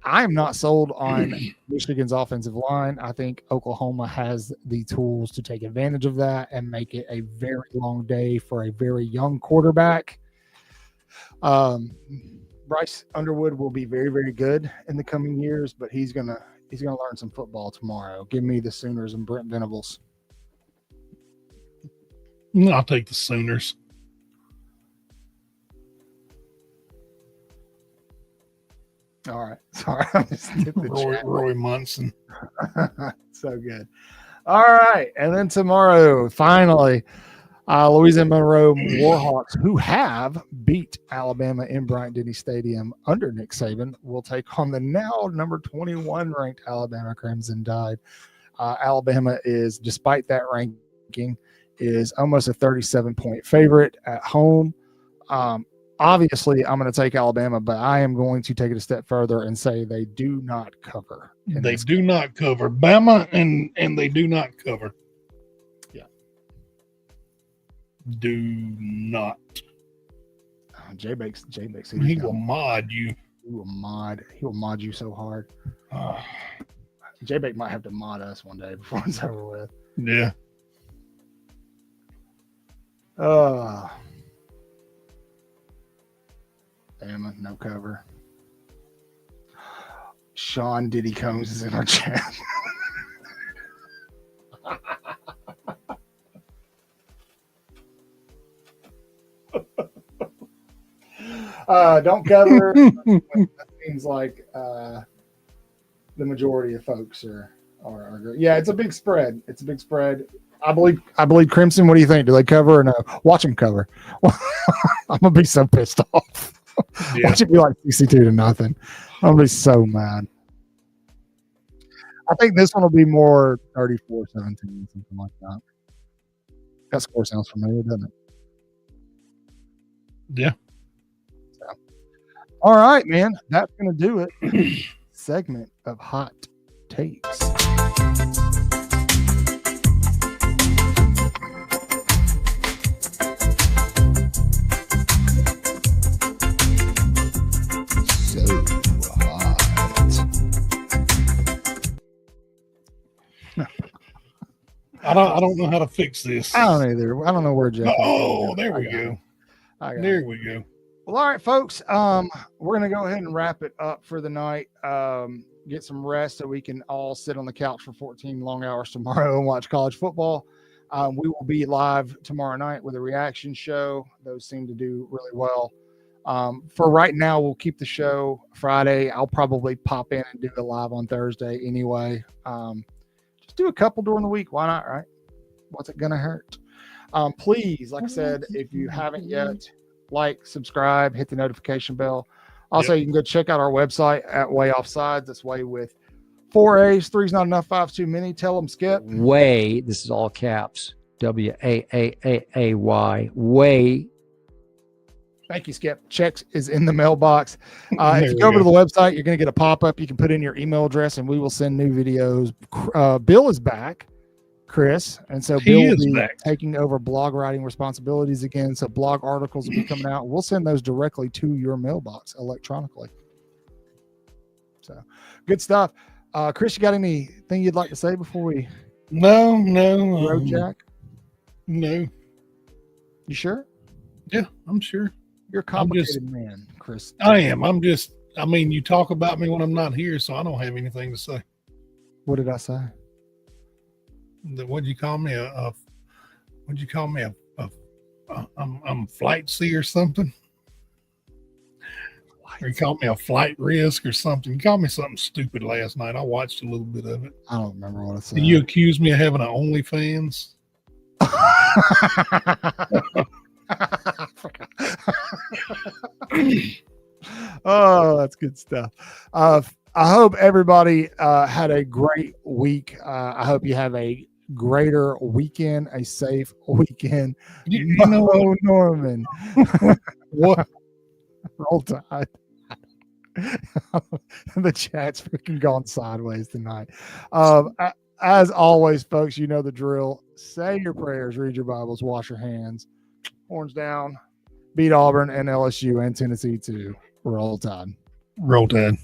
I'm not sold on Michigan's offensive line. I think Oklahoma has the tools to take advantage of that and make it a very long day for a very young quarterback. Bryce Underwood will be very, very good in the coming years, but he's gonna learn some football tomorrow. Give me the Sooners and Brent Venables. I'll take the Sooners. All right. Sorry. I just hit the Roy Munson. So good. All right. And then tomorrow, finally, Louisiana Monroe Warhawks, who have beat Alabama in Bryant-Denny Stadium under Nick Saban, will take on the now number 21 ranked Alabama Crimson Tide. Alabama is, despite that ranking, is almost a 37-point favorite at home. Obviously, I'm going to take Alabama, but I am going to take it a step further and say they do not cover. They do not cover. Bama and they do not cover. Yeah. Do not. J-Bakes. He will mod you. He will mod you so hard. J-Bake might have to mod us one day before it's over with. Yeah. Bama, no cover. Sean Diddy Combs is in our chat. Don't cover. That seems like the majority of folks are. Yeah, it's a big spread. It's a big spread. I believe Crimson. What do you think? Do they cover or no? Watch them cover. I'm gonna be so pissed off. Yeah. Watch it be like 62-0. I'm gonna be so mad. I think this one will be more 34-17, something like that. That score sounds familiar, doesn't it? Yeah. So, all right, man. That's gonna do it. Segment of hot takes. I don't know how to fix this. I don't either. I don't know where Jeff. Oh, there we go. There we go. Well, all right, folks. We're gonna go ahead and wrap it up for the night. Get some rest so we can all sit on the couch for 14 long hours tomorrow and watch college football. We will be live tomorrow night with a reaction show. Those seem to do really well. For right now, we'll keep the show Friday. I'll probably pop in and do it live on Thursday anyway. Just do a couple during the week. Why not, right? What's it going to hurt? Please, like I said, if you haven't yet, like, subscribe, hit the notification bell. Also, you can go check out our website at Way Offsides. That's Way with 4 A's. 3's not enough, 5's too many. Tell them, Skip. Way, this is all caps, WAAAAY, Way. Thank you, Skip. Checks is in the mailbox. If you go over to the website, you're going to get a pop-up. You can put in your email address, and we will send new videos. Bill is back, Chris, and so Bill will be taking over blog writing responsibilities again. So blog articles will be coming out. We'll send those directly to your mailbox electronically. So good stuff. Chris, you got anything you'd like to say before we? No. Road Jack? No. You sure? Yeah, I'm sure. You're a complicated man, Chris. I am. You talk about me when I'm not here, so I don't have anything to say. What did I say? What'd you call me? I'm flight C or something? Or you called me a flight risk or something. You called me something stupid last night. I watched a little bit of it. I don't remember what I said. Did you accuse me of having an OnlyFans? Oh, that's good stuff. I hope everybody had a great week. I hope you have a greater weekend, a safe weekend. You know, Norman. What? Roll Tide. The chat's freaking gone sideways tonight. As always, folks, you know the drill. Say your prayers, read your Bibles, wash your hands. Horns down. Beat Auburn and LSU and Tennessee too. Roll Tide. Roll Tide.